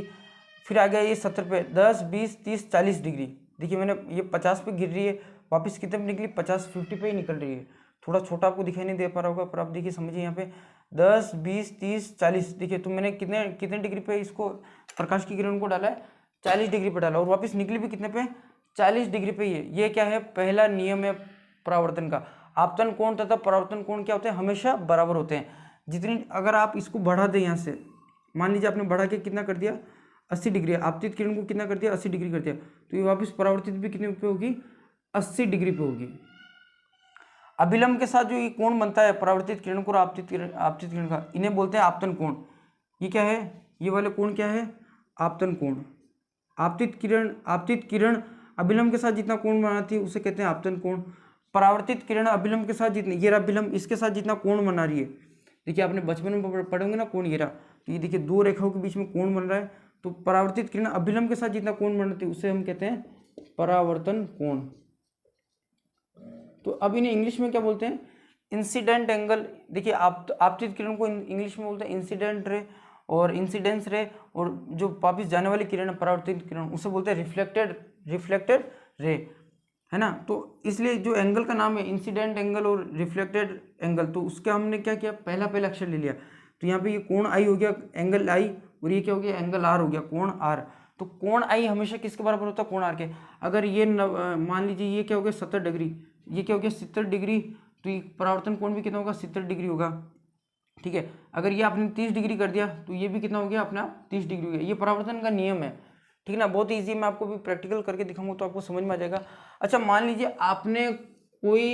फिर आ गया ये 70 पे, 10 20 30 40 डिग्री। देखिए मैंने ये 50 पे गिर रही है, वापस कितने पे निकली 50 50 पे ही निकल रही है। थोड़ा छोटा आपको दिखाई नहीं दे पा रहा होगा, पर आप देखिए समझिए यहाँ पे 10 20 30 40, देखिए तो मैंने कितने कितने डिग्री पे इसको प्रकाश की किरण को डाला है, 40 डिग्री पे डाला, और वापस निकली भी कितने पे 40 डिग्री पे ही है। ये क्या है, पहला नियम है परावर्तन का। आपतन कोण तथा परावर्तन कोण क्या होते हैं, हमेशा बराबर होते हैं। जितनी अगर आप इसको बढ़ा दें यहाँ से, मान लीजिए आपने बढ़ा के कितना कर दिया 80 डिग्री, आपतित किरण को कितना कर दिया 80 डिग्री कर दिया, तो ये वापस परावर्तित भी कितने पे होगी 80 डिग्री पे होगी। अभिलंब के साथ जो ये कोण बनता है परावर्तित किरण को और आपतित किरण का, इन्हें बोलते हैं आपतन कोण। ये क्या है, ये वाले कोण क्या है, आपतन कोण। आपतित किरण अभिलंब के साथ जितना कोण बनाती है उसे कहते हैं आपतन कोण। परावर्तित किरण अभिलंब के साथ जितने, ये अभिलंब इसके साथ जितना कोण बना रही है, देखिए आपने बचपन में पढ़ोगे ना कोण, ये रहा, तो ये देखिए दो रेखाओं के बीच में कोण बन रहा है, तो परावर्तित किरण अभिलंब के साथ जितना कोण बनाती है उसे हम कहते हैं परावर्तन कोण। तो अब इन्हें इंग्लिश में क्या बोलते हैं, इंसिडेंट एंगल। देखिए आपतित किरण को इंग्लिश में बोलते हैं इंसिडेंट रे और इंसिडेंस रे, और जो वापिस जाने वाली किरण है परावर्तित किरण उसे बोलते हैं रिफ्लेक्टेड रे, है ना। तो इसलिए जो एंगल का नाम है इंसिडेंट एंगल और रिफ्लेक्टेड एंगल, तो उसका हमने क्या किया, पहला अक्षर ले लिया, तो यहाँ पे ये कोण आई हो गया, एंगल आई, और ये क्या हो गया, एंगल आर हो गया, कोण आर। तो कोण आई हमेशा किसके बराबर होता है, कोण आर के। अगर ये मान लीजिए ये क्या हो गया 70 डिग्री, ये क्या हो गया 70 डिग्री, तो ये परावर्तन कोण भी कितना होगा 70 डिग्री होगा, ठीक है। अगर ये आपने 30 डिग्री कर दिया तो ये भी कितना हो गया अपना 30 डिग्री हो गया। ये परावर्तन का नियम है, ठीक है ना, बहुत ईजी। मैं आपको भी प्रैक्टिकल करके दिखाऊंगा तो आपको समझ में आ जाएगा। अच्छा मान लीजिए आपने कोई,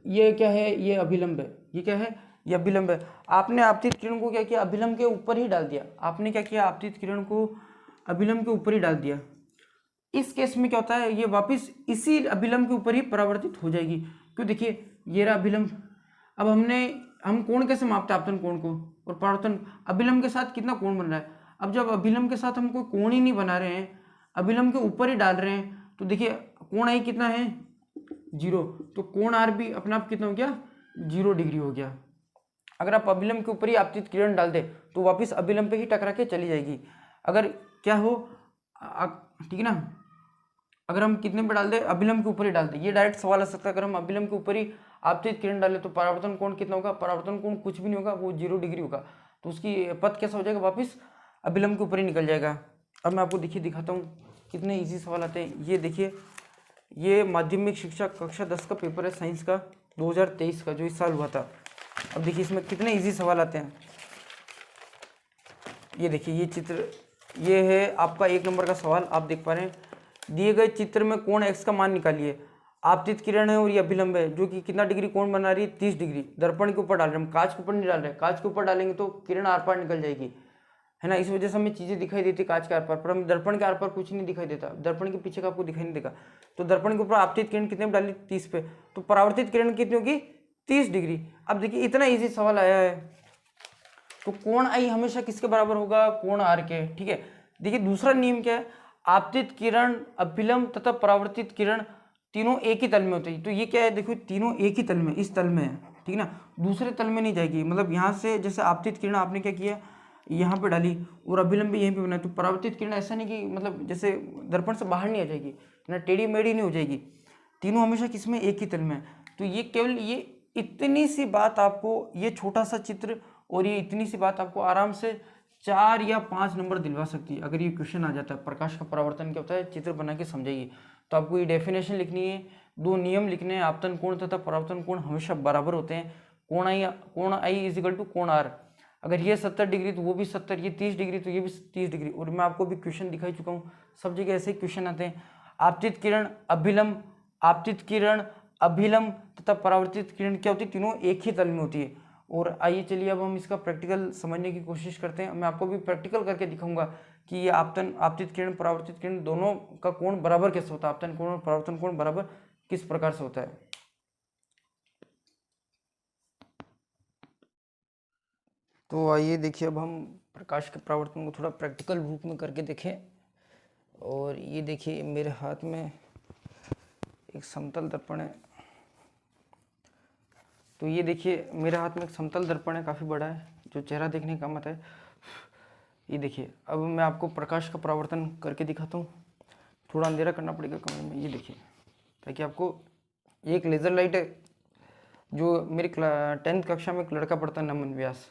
ये क्या है, ये अभिलंब है, ये क्या है, ये अभिलंब है, आपने आपतित किरण को क्या किया, अभिलंब के ऊपर ही डाल दिया। आपने क्या किया, आपतित किरण को अभिलंब के ऊपर ही डाल दिया। इस केस में क्या होता है, ये वापस इसी अभिलंब के ऊपर ही परावर्तित हो जाएगी। क्यों, देखिए ये रहा अभिलंब। अब हम कोण कैसे मापते हैं, आपतन कोण को और परावर्तन, अभिलंब के साथ कितना कोण बन रहा है। अब जब अभिलंब के साथ हम कोई कोण ही नहीं बना रहे हैं, अभिलंब के ऊपर ही डाल रहे हैं, तो देखिए कोण आई कितना है 0, तो कोण आर भी अपना आप कितना हो गया 0 डिग्री हो गया। अगर आप अभिलंब के ऊपर ही आपतित किरण डाल दे तो वापस अभिलंब पे ही टकरा के चली जाएगी। अगर क्या हो, ठीक है ना, अगर हम कितने पे डाल दे, अभिलंब के ऊपर ही डाल दे, ये डायरेक्ट सवाल आ सकता है। अगर हम अभिलंब के ऊपर ही आपतित किरण डाले तो परावर्तन कोण कितना होगा, परावर्तन कोण कुछ भी नहीं होगा, वो 0 डिग्री होगा। तो उसकी पथ कैसा हो जाएगा, वापस अभिलंब के ऊपर ही निकल जाएगा। अब मैं आपको देखिए दिखाता हूँ कितने ईजी सवाल आते हैं। ये देखिए, ये माध्यमिक शिक्षा कक्षा 10 का पेपर है साइंस का 2023 का, जो इस साल हुआ था। अब देखिए इसमें कितने ईजी सवाल आते हैं। ये देखिए ये चित्र, ये है आपका 1 नंबर का सवाल, आप देख पा रहे हैं। दिए गए चित्र में कोण x का मान निकालिए। आपतित किरण है और ये अभिलंब है जो कि कितना डिग्री कोण बना रही है 30 डिग्री। दर्पण के ऊपर डाल रहे हैं, हम कांच के ऊपर नहीं डाल रहे। कांच के ऊपर डालेंगे तो किरण आर पार निकल जाएगी, है ना। इस वजह से हमें चीजें दिखाई देती कांच के आर पार, पर हमें दर्पण के आर पार कुछ नहीं दिखाई देता। दर्पण के पीछे का आपको दिखाई नहीं देगा। तो दर्पण के ऊपर आपतित किरण कितने में डाली 30 पे, तो परावर्तित किरण कितनी होगी 30 डिग्री। अब देखिए इतना ईजी सवाल आया है, तो कोण आई हमेशा किसके बराबर होगा, कोण आर के, ठीक है। देखिए दूसरा नियम क्या है, आपतित किरण, अभिलंब तथा परावर्तित किरण तीनों एक ही तल में होते हैं। तो ये क्या है, देखो तीनों एक ही तल में, इस तल में है, ठीक है ना, दूसरे तल में नहीं जाएगी। मतलब यहाँ से जैसे आपतित किरण आपने क्या किया, यहाँ पे डाली और अभिलंब भी यहीं पे बनाया, तो परावर्तित किरण ऐसा नहीं कि मतलब जैसे दर्पण से बाहर नहीं आ जाएगी ना, टेढ़ी मेढ़ी नहीं हो जाएगी, तीनों हमेशा किसमें एक ही तल में। तो ये केवल ये इतनी सी बात आपको, ये छोटा सा चित्र और ये इतनी सी बात आपको आराम से 4 या 5 नंबर दिलवा सकती है अगर ये क्वेश्चन आ जाता है। प्रकाश का परावर्तन क्या होता है, चित्र बना के समझाइए। तो आपको ये डेफिनेशन लिखनी है, 2 नियम लिखने हैं। आपतन कोण तथा परावर्तन कोण हमेशा बराबर होते हैं। कोण आई इज इक्वल टू कोण आर। अगर ये 70 डिग्री तो वो भी 70, ये 30 डिग्री तो ये भी 30 डिग्री। और मैं आपको भी क्वेश्चन दिखाई चुका हूँ, सब जगह ऐसे ही क्वेश्चन आते हैं। आपतित किरण, अभिलंब, आपतित किरण, अभिलंब तथा परावर्तित किरण क्या होती है, तीनों एक ही तल में होती है। और आइए चलिए अब हम इसका प्रैक्टिकल समझने की कोशिश करते हैं। मैं आपको भी प्रैक्टिकल करके दिखाऊंगा कि ये आपतित किरण, परावर्तित किरण दोनों का कोण बराबर कैसे होता है, आपतन कोण और परावर्तन कोण बराबर किस प्रकार से होता है। तो आइए देखिए अब हम प्रकाश के परावर्तन को थोड़ा प्रैक्टिकल रूप में करके देखें। और ये देखिए मेरे हाथ में एक समतल दर्पण है। तो ये देखिए मेरे हाथ में एक समतल दर्पण है, काफ़ी बड़ा है, जो चेहरा देखने का मत है। ये देखिए, अब मैं आपको प्रकाश का परावर्तन करके दिखाता हूँ। थोड़ा अंधेरा करना पड़ेगा कमरे में, ये देखिए, ताकि आपको एक लेज़र लाइट है जो मेरी 10th कक्षा में एक लड़का पढ़ता है, नमन व्यास,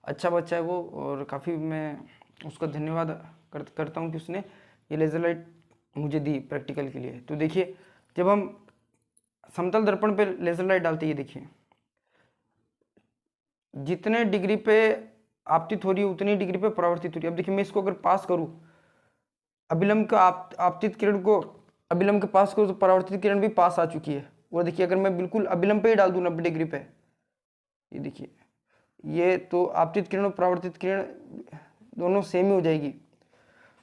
अच्छा बच्चा है वो, और काफ़ी मैं उसका धन्यवाद करता हूँ कि उसने ये लेज़र लाइट मुझे दी प्रैक्टिकल के लिए। तो देखिए, जब हम समतल दर्पण पे लेज़र लाइट डालते हैं, ये देखिए जितने डिग्री पे आपतित हो रही है उतनी डिग्री पे परावर्तित हो रही है। अब देखिए मैं इसको अगर पास करूँ, अभिलंब का आपतित किरण को अभिलंब के पास करूँ तो परावर्तित किरण भी पास आ चुकी है। वो देखिए अगर मैं बिल्कुल अभिलंब पे ही डाल दूँ 90 डिग्री पे, ये देखिए, ये तो आपतित किरण और परावर्तित किरण दोनों सेम ही हो जाएगी।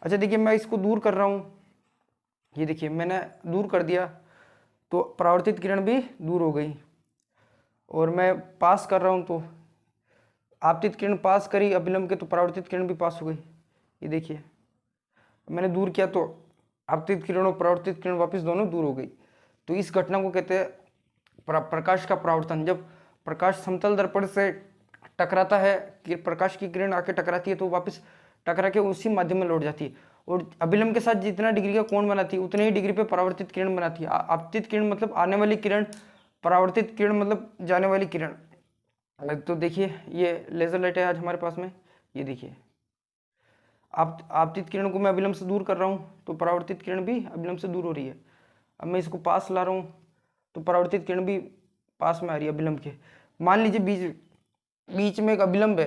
अच्छा देखिए, मैं इसको दूर कर रहा हूँ, ये देखिए मैंने दूर कर दिया तो परावर्तित किरण भी दूर हो गई, और मैं पास कर रहा हूँ तो आपतित किरण पास करी अभिलंब के तो परावर्तित किरण भी पास हो गई। ये देखिए मैंने दूर किया तो आपतित किरण और परावर्तित किरण वापस दोनों दूर हो गई। तो इस घटना को कहते हैं प्रकाश का परावर्तन। जब प्रकाश समतल दर्पण से टकराता है, कि प्रकाश की किरण आके टकराती है तो वापस टकरा के उसी माध्यम में लौट जाती है, और अभिलंब के साथ जितना डिग्री का कोण बनाती है उतने ही डिग्री पे परावर्तित किरण बनाती है। आपतित किरण मतलब आने वाली किरण, परावर्तित किरण मतलब जाने वाली किरण। तो देखिए ये लेजर लाइट है आज हमारे पास में, ये देखिए आपतित किरण को मैं अभिलंब से दूर कर रहा हूँ तो परावर्तित किरण भी अभिलंब से दूर हो रही है। अब मैं इसको पास ला रहा हूँ तो परावर्तित किरण भी पास में आ रही है अभिलंब के। मान लीजिए बीच में एक अभिलंब है,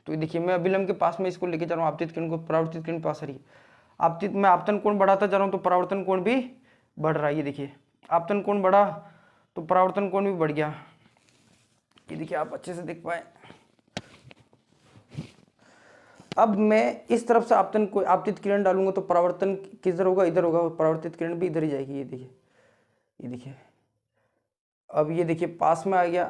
तो देखिए मैं अभिलंब के पास में इसको लेके जा रहा हूँ आपतित किरण को, परावर्तित किरण पास आ रही है। मैं आपतन कोण बढ़ाता जा रहा हूँ तो परावर्तन कोण भी बढ़ रहा है। ये देखिए आपतन कोण बढ़ा तो परावर्तन कोण भी बढ़ गया। ये देखिए आप अच्छे से देख पाए। अब मैं इस तरफ से आपतित किरण डालूंगा तो परावर्तन किधर होगा, इधर होगा, और परावर्तित किरण भी इधर ही जाएगी। ये देखिए, ये देखिए, अब ये देखिए पास में आ गया।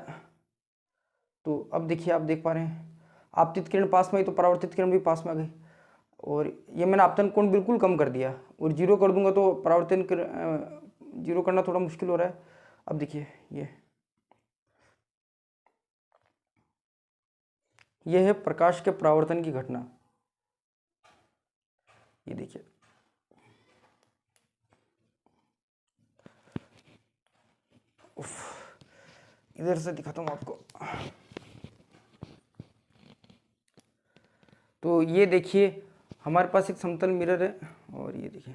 तो अब देखिए आप देख पा रहे हैं आपतित किरण पास में आई तो परावर्तित किरण भी पास में आ गई, और ये मैंने आपतन कोण बिल्कुल कम कर दिया, और जीरो कर दूंगा तो परावर्तन जीरो करना थोड़ा मुश्किल हो रहा है। अब देखिए यह है प्रकाश के परावर्तन की घटना। ये देखिए इधर से दिखाता हूँ आपको। तो ये देखिए हमारे पास एक समतल मिरर है, और ये देखिए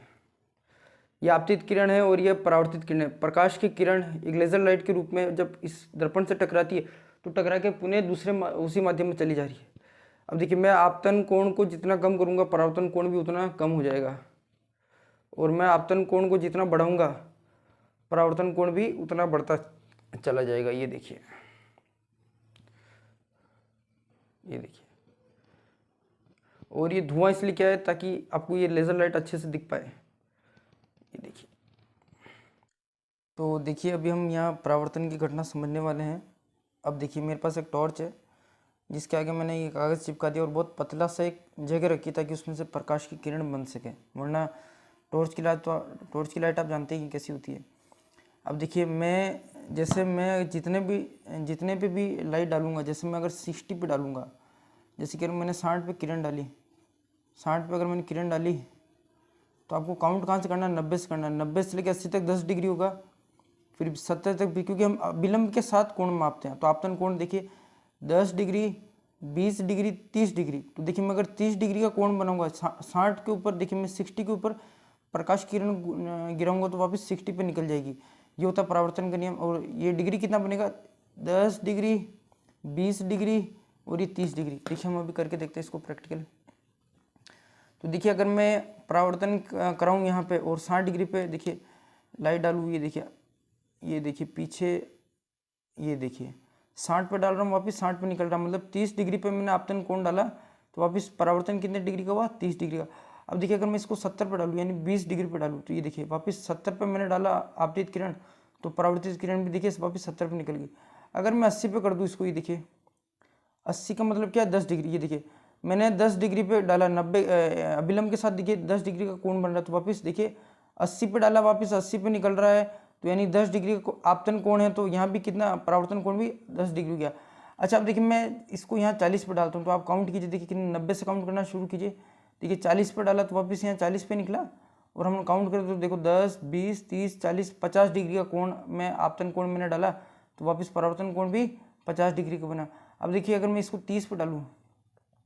ये आपतित किरण है और ये परावर्तित किरण है। प्रकाश की किरण एक लेजर लाइट के रूप में जब इस दर्पण से टकराती है तो टकरा के पुनः उसी माध्यम में चली जा रही है। अब देखिए मैं आपतन कोण को जितना कम करूँगा परावर्तन कोण भी उतना कम हो जाएगा, और मैं आपतन कोण को जितना बढ़ाऊंगा परावर्तन कोण भी उतना बढ़ता चला जाएगा। ये देखिए, ये देखिए, और ये धुआं इसलिए क्या है ताकि आपको ये लेजर लाइट अच्छे से दिख पाए। ये देखिए, तो देखिए अभी हम यहाँ परावर्तन की घटना समझने वाले हैं। अब देखिए मेरे पास एक टॉर्च है जिसके आगे मैंने ये कागज़ चिपका दिया और बहुत पतला सा एक जगह रखी ताकि उसमें से प्रकाश की किरण बन सके, वरना टॉर्च की लाइट आप जानते हैं कि कैसी होती है। अब देखिए मैं जितने पे भी लाइट डालूंगा, जैसे मैं अगर 60 पे डालूंगा, जैसे कि मैंने 60 पे किरण डाली, 60 पे अगर मैंने किरण डाली तो आपको काउंट कहाँ से करना है, 90 से करना है। 90 से लेकर 80 तक 10 डिग्री होगा, फिर 70 तक भी, क्योंकि हम विलंब के साथ कोण मापते हैं। तो आपतन कोण देखिए 10 डिग्री, 20 डिग्री, 30 डिग्री। तो देखिए मैं अगर 30 डिग्री का कोण बनाऊंगा 60 के ऊपर, देखिए मैं 60 के ऊपर प्रकाश किरण गिराऊंगा तो वापस 60 पे निकल जाएगी। ये होता है परावर्तन का नियम। और ये डिग्री कितना बनेगा, 10 डिग्री, 20 डिग्री और ये 30 डिग्री। देखिए हम अभी करके देखते हैं इसको प्रैक्टिकल। तो देखिए अगर मैं परावर्तन कराऊँ यहाँ पे और 60 डिग्री पे देखिए लाइट डालूँ, ये देखिए पीछे, ये देखिए 60 पे डाल रहा हूँ, वापस 60 पे निकल रहा, मतलब 30 डिग्री पे मैंने आपतन कोण डाला तो वापस परावर्तन कितने डिग्री का हुआ, 30 डिग्री का। अब देखिए अगर मैं इसको 70 पे डालूँ यानी 20 डिग्री पे डालूँ तो ये देखिए वापस 70 पे मैंने डाला आपतित किरण तो परावर्तित किरण भी देखिए वापस 70 पे निकल गई। अगर मैं 80 पे कर दूँ इसको, ये देखिए 80 का मतलब क्या है, 10 डिग्री। ये देखिए मैंने 10 डिग्री पे डाला, 90 अभिलंब के साथ देखिए 10 डिग्री का कोण बन रहा है, तो वापस देखिए 80 पे डाला, वापस 80 पे निकल रहा है, तो यानी 10 डिग्री का आपतन कोण है, तो यहाँ भी कितना परावर्तन कोण भी 10 डिग्री गया। अच्छा अब देखिए मैं इसको यहाँ 40 पे डालता हूँ, तो आप काउंट कीजिए, देखिए कितने 90 से काउंट करना शुरू कीजिए। देखिए 40 पे डाला तो वापस यहाँ 40 पे निकला, और हम काउंट करें तो देखो 10, 20, 30, 40, 50 डिग्री का कोण में आपतन कोण मैंने डाला, तो वापस परावर्तन कोण भी 50 डिग्री का बना। अब देखिए अगर मैं इसको 30 पे डालूँ,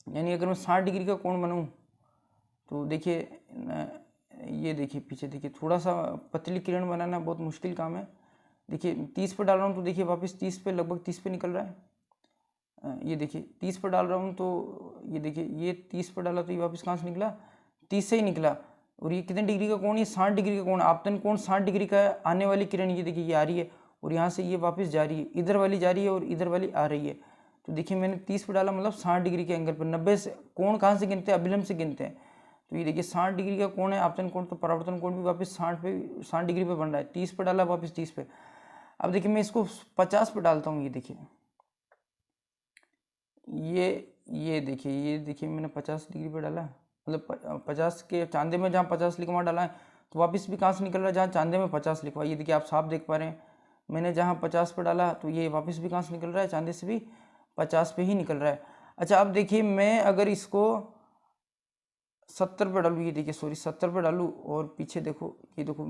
यानी अगर मैं 60 डिग्री का कोण बनाऊँ, तो देखिए ये देखिए पीछे देखिए थोड़ा सा पतली किरण बनाना बहुत मुश्किल काम है। देखिए 30 पे डाल रहा हूँ, तो देखिए वापस 30 पे, लगभग 30 पे निकल रहा है। ये देखिए 30 पर डाल रहा हूँ, तो ये देखिए ये 30 पर डाला, तो ये वापस कहाँ से निकला, 30 से ही निकला। और ये कितने डिग्री का कोण, ये 60 डिग्री का कोण, आपतन कोण 60 डिग्री का है। आने वाली किरण ये देखिए ये आ रही है, और यहाँ से ये वापस जा रही है, इधर वाली जा रही है और इधर वाली आ रही है। तो देखिए मैंने 30 पर डाला, मतलब 60 डिग्री के एंगल पर। 90 से कोण कहाँ से गिनते हैं, अभिलंब से गिनते हैं। तो ये देखिए 60 डिग्री का कोण है आपतन कोण, तो परावर्तन कोण भी वापस 60 डिग्री पे बन रहा है। 30 पे डाला, वापस 30 पे। अब देखिए मैं इसको 50 पे डालता हूँ, ये देखिए ये देखिए मैंने 50 डिग्री पे डाला, मतलब 50 के चांदे में जहाँ 50 लिखवा डाला है, तो वापस भी कहाँ से निकल रहा है, जहाँ चांदे में 50 लिखवा। ये देखिए आप साफ देख पा रहे हैं, मैंने जहाँ 50 पे डाला, तो ये वापस भी कहाँ से निकल रहा है, चांदे से भी 50 पे ही निकल रहा है। अच्छा अब देखिए मैं अगर इसको 70 पे डालूँ, ये देखिए सॉरी 70 पे डालूँ, और पीछे देखो ये देखो,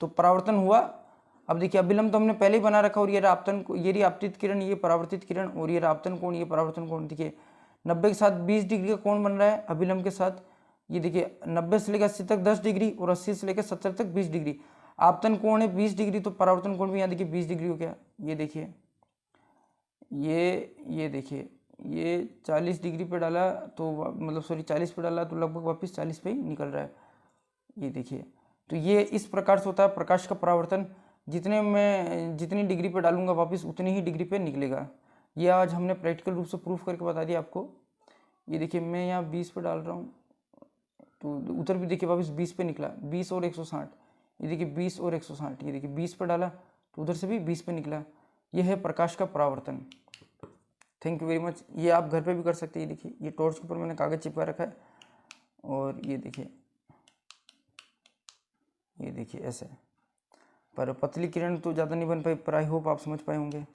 तो परावर्तन हुआ। अब देखिए अभिलंब तो हमने पहले ही बना रखा, और ये रहा आपतन, ये रही आपतित किरण, ये परावर्तित किरण, और ये रहा आपतन कोण, ये परावर्तन कोण। देखिए 90 के साथ 20 डिग्री का कोण बन रहा है अभिलंब के साथ। ये देखिए 90 से लेकर 80 तक 10 डिग्री, और 80 से लेकर 70 तक 20 डिग्री। आपतन कोण है 20 डिग्री, तो परावर्तन कोण भी यहाँ देखिए 20 डिग्री हो गया। ये देखिए ये देखिए ये 40 डिग्री पे डाला, तो मतलब सॉरी 40 पे डाला, तो लगभग वापस 40 पे ही निकल रहा है। ये देखिए, तो ये इस प्रकार से होता है प्रकाश का परावर्तन। जितनी डिग्री पे डालूंगा वापस उतनी ही डिग्री पे निकलेगा। ये आज हमने प्रैक्टिकल रूप से प्रूफ करके बता दिया आपको। ये देखिए मैं यहाँ 20 पे डाल रहा हूँ, तो उधर भी देखिए वापस 20 पे निकला, 20 और 160। ये देखिए 20 और 160, ये देखिए 20 पे डाला, तो उधर से भी 20 पे निकला। ये है प्रकाश का परावर्तन। Thank you very much. ये आप घर पे भी कर सकते हैं। ये देखिए ये टॉर्च के ऊपर मैंने कागज़ चिपका रखा है, और ये देखिए ऐसे, पर पतली किरण तो ज़्यादा नहीं बन पाई, पर आई होप आप समझ पाए होंगे।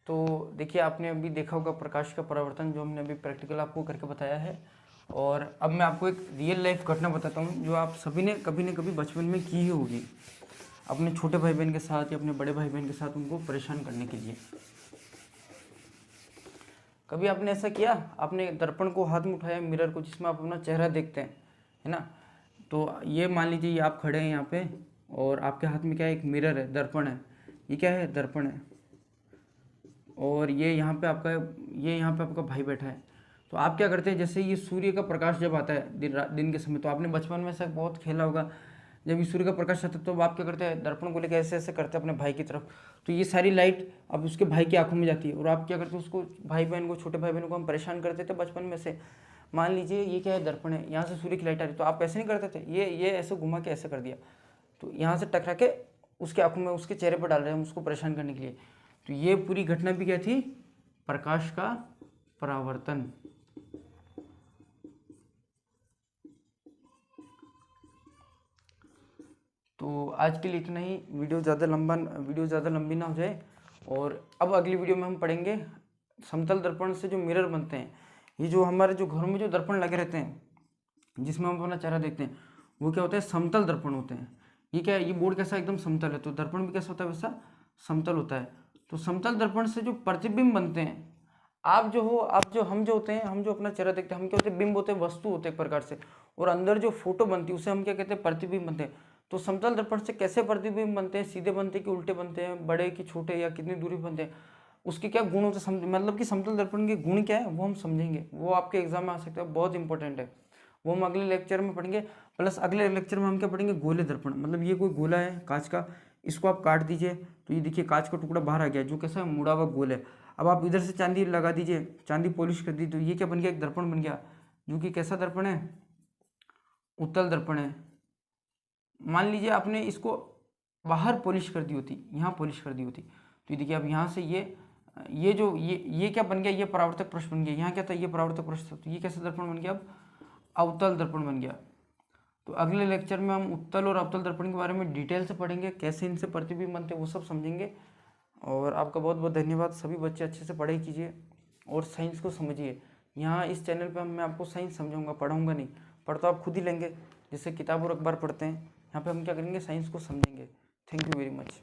तो देखिए आपने अभी देखा होगा प्रकाश का परावर्तन, जो हमने अभी प्रैक्टिकल आपको करके बताया है। और अब मैं आपको एक रियल लाइफ घटना बताता हूँ, जो आप सभी ने कभी न कभी बचपन में की ही होगी, अपने छोटे भाई बहन के साथ या अपने बड़े भाई बहन के साथ उनको परेशान करने के लिए। कभी आपने ऐसा किया, आपने दर्पण को हाथ में उठाया, मिरर को, जिसमें आप अपना चेहरा देखते हैं, है ना। तो ये मान लीजिए ये आप खड़े हैं यहाँ पे, और आपके हाथ में क्या है, एक मिरर है, दर्पण है। ये क्या है, दर्पण है। और ये यहाँ पे आपका भाई बैठा है। तो आप क्या करते हैं, जैसे ये सूर्य का प्रकाश जब आता है दिन के समय, तो आपने बचपन में ऐसा बहुत खेला होगा, जब ये सूर्य का प्रकाश आता है तो आप क्या करते हैं, दर्पण को लेकर ऐसे ऐसे करते हैं अपने भाई की तरफ। तो ये सारी लाइट अब उसके भाई की आंखों में जाती है, और आप क्या करते हैं, उसको भाई बहन को, छोटे भाई बहन को हम परेशान करते थे बचपन में से। मान लीजिए ये क्या है, दर्पण है, यहाँ से सूर्य की लाइट आ रही, तो आप ऐसे नहीं करते थे, ये ऐसे घुमा के ऐसे कर दिया, तो यहाँ से टकरा के उसके आंखों में, उसके चेहरे पर डाल रहे हैं हम उसको परेशान करने के लिए। तो ये पूरी घटना भी क्या थी, प्रकाश का परावर्तन। तो आज के लिए इतना ही। वीडियो ज़्यादा लंबी ना हो जाए। और अब अगली वीडियो में हम पढ़ेंगे समतल दर्पण से जो मिरर बनते हैं। ये जो हमारे जो घरों में जो दर्पण लगे रहते हैं, जिसमें हम अपना चेहरा देखते हैं, वो क्या होता है, समतल दर्पण होते हैं। ये क्या है, ये बोर्ड कैसा एकदम समतल है, तो दर्पण भी कैसा होता है, वैसा समतल होता है। तो समतल दर्पण से जो प्रतिबिंब बनते हैं, हम जो होते हैं, हम जो अपना चेहरा देखते हैं, हम क्या होते हैं, बिंब होते हैं, वस्तु होते हैं एक प्रकार से, और अंदर जो फोटो बनती है उसे हम क्या कहते हैं, प्रतिबिंब बनते हैं। तो समतल दर्पण से कैसे प्रतिबिंब बनते हैं, सीधे बनते हैं कि उल्टे बनते हैं, बड़े कि छोटे, या कितनी दूरी बनते हैं, उसके क्या गुण होते हैं, मतलब कि समतल दर्पण के गुण क्या है वो हम समझेंगे। वो आपके एग्जाम में आ सकता है, बहुत इंपॉर्टेंट है, वो हम अगले लेक्चर में पढ़ेंगे। प्लस अगले लेक्चर में हम क्या पढ़ेंगे, गोले दर्पण। मतलब ये कोई गोला है कांच का, इसको आप काट दीजिए, तो ये देखिए कांच का टुकड़ा बाहर आ गया, जो कैसा है, मुड़ा हुआ गोल है। अब आप इधर से चांदी लगा दीजिए, चांदी पॉलिश कर दी, तो ये क्या बन गया, एक दर्पण बन गया, जो कि कैसा दर्पण है, उत्तल दर्पण है। मान लीजिए आपने इसको बाहर पॉलिश कर दी होती, यहाँ पॉलिश कर दी होती, तो ये देखिए अब यहाँ से ये ये जो ये क्या बन गया, ये परावर्तक पृष्ठ बन गया। यहाँ क्या था, ये परावर्तक पृष्ठ था, तो ये कैसा दर्पण बन गया, अब अवतल दर्पण बन गया। तो अगले लेक्चर में हम उत्तल और अवतल दर्पण के बारे में डिटेल से पढ़ेंगे, कैसे इनसे प्रतिबिंब बनते हैं वो सब समझेंगे। और आपका बहुत बहुत धन्यवाद। सभी बच्चे अच्छे से पढ़ाई कीजिए और साइंस को समझिए। यहाँ इस चैनल पे मैं आपको साइंस समझाऊंगा, पढ़ाऊंगा नहीं। पढ़ तो आप खुद ही लेंगे, जैसे किताब और अखबार पढ़ते हैं। यहाँ पे हम क्या करेंगे, साइंस को समझेंगे। Thank you very much.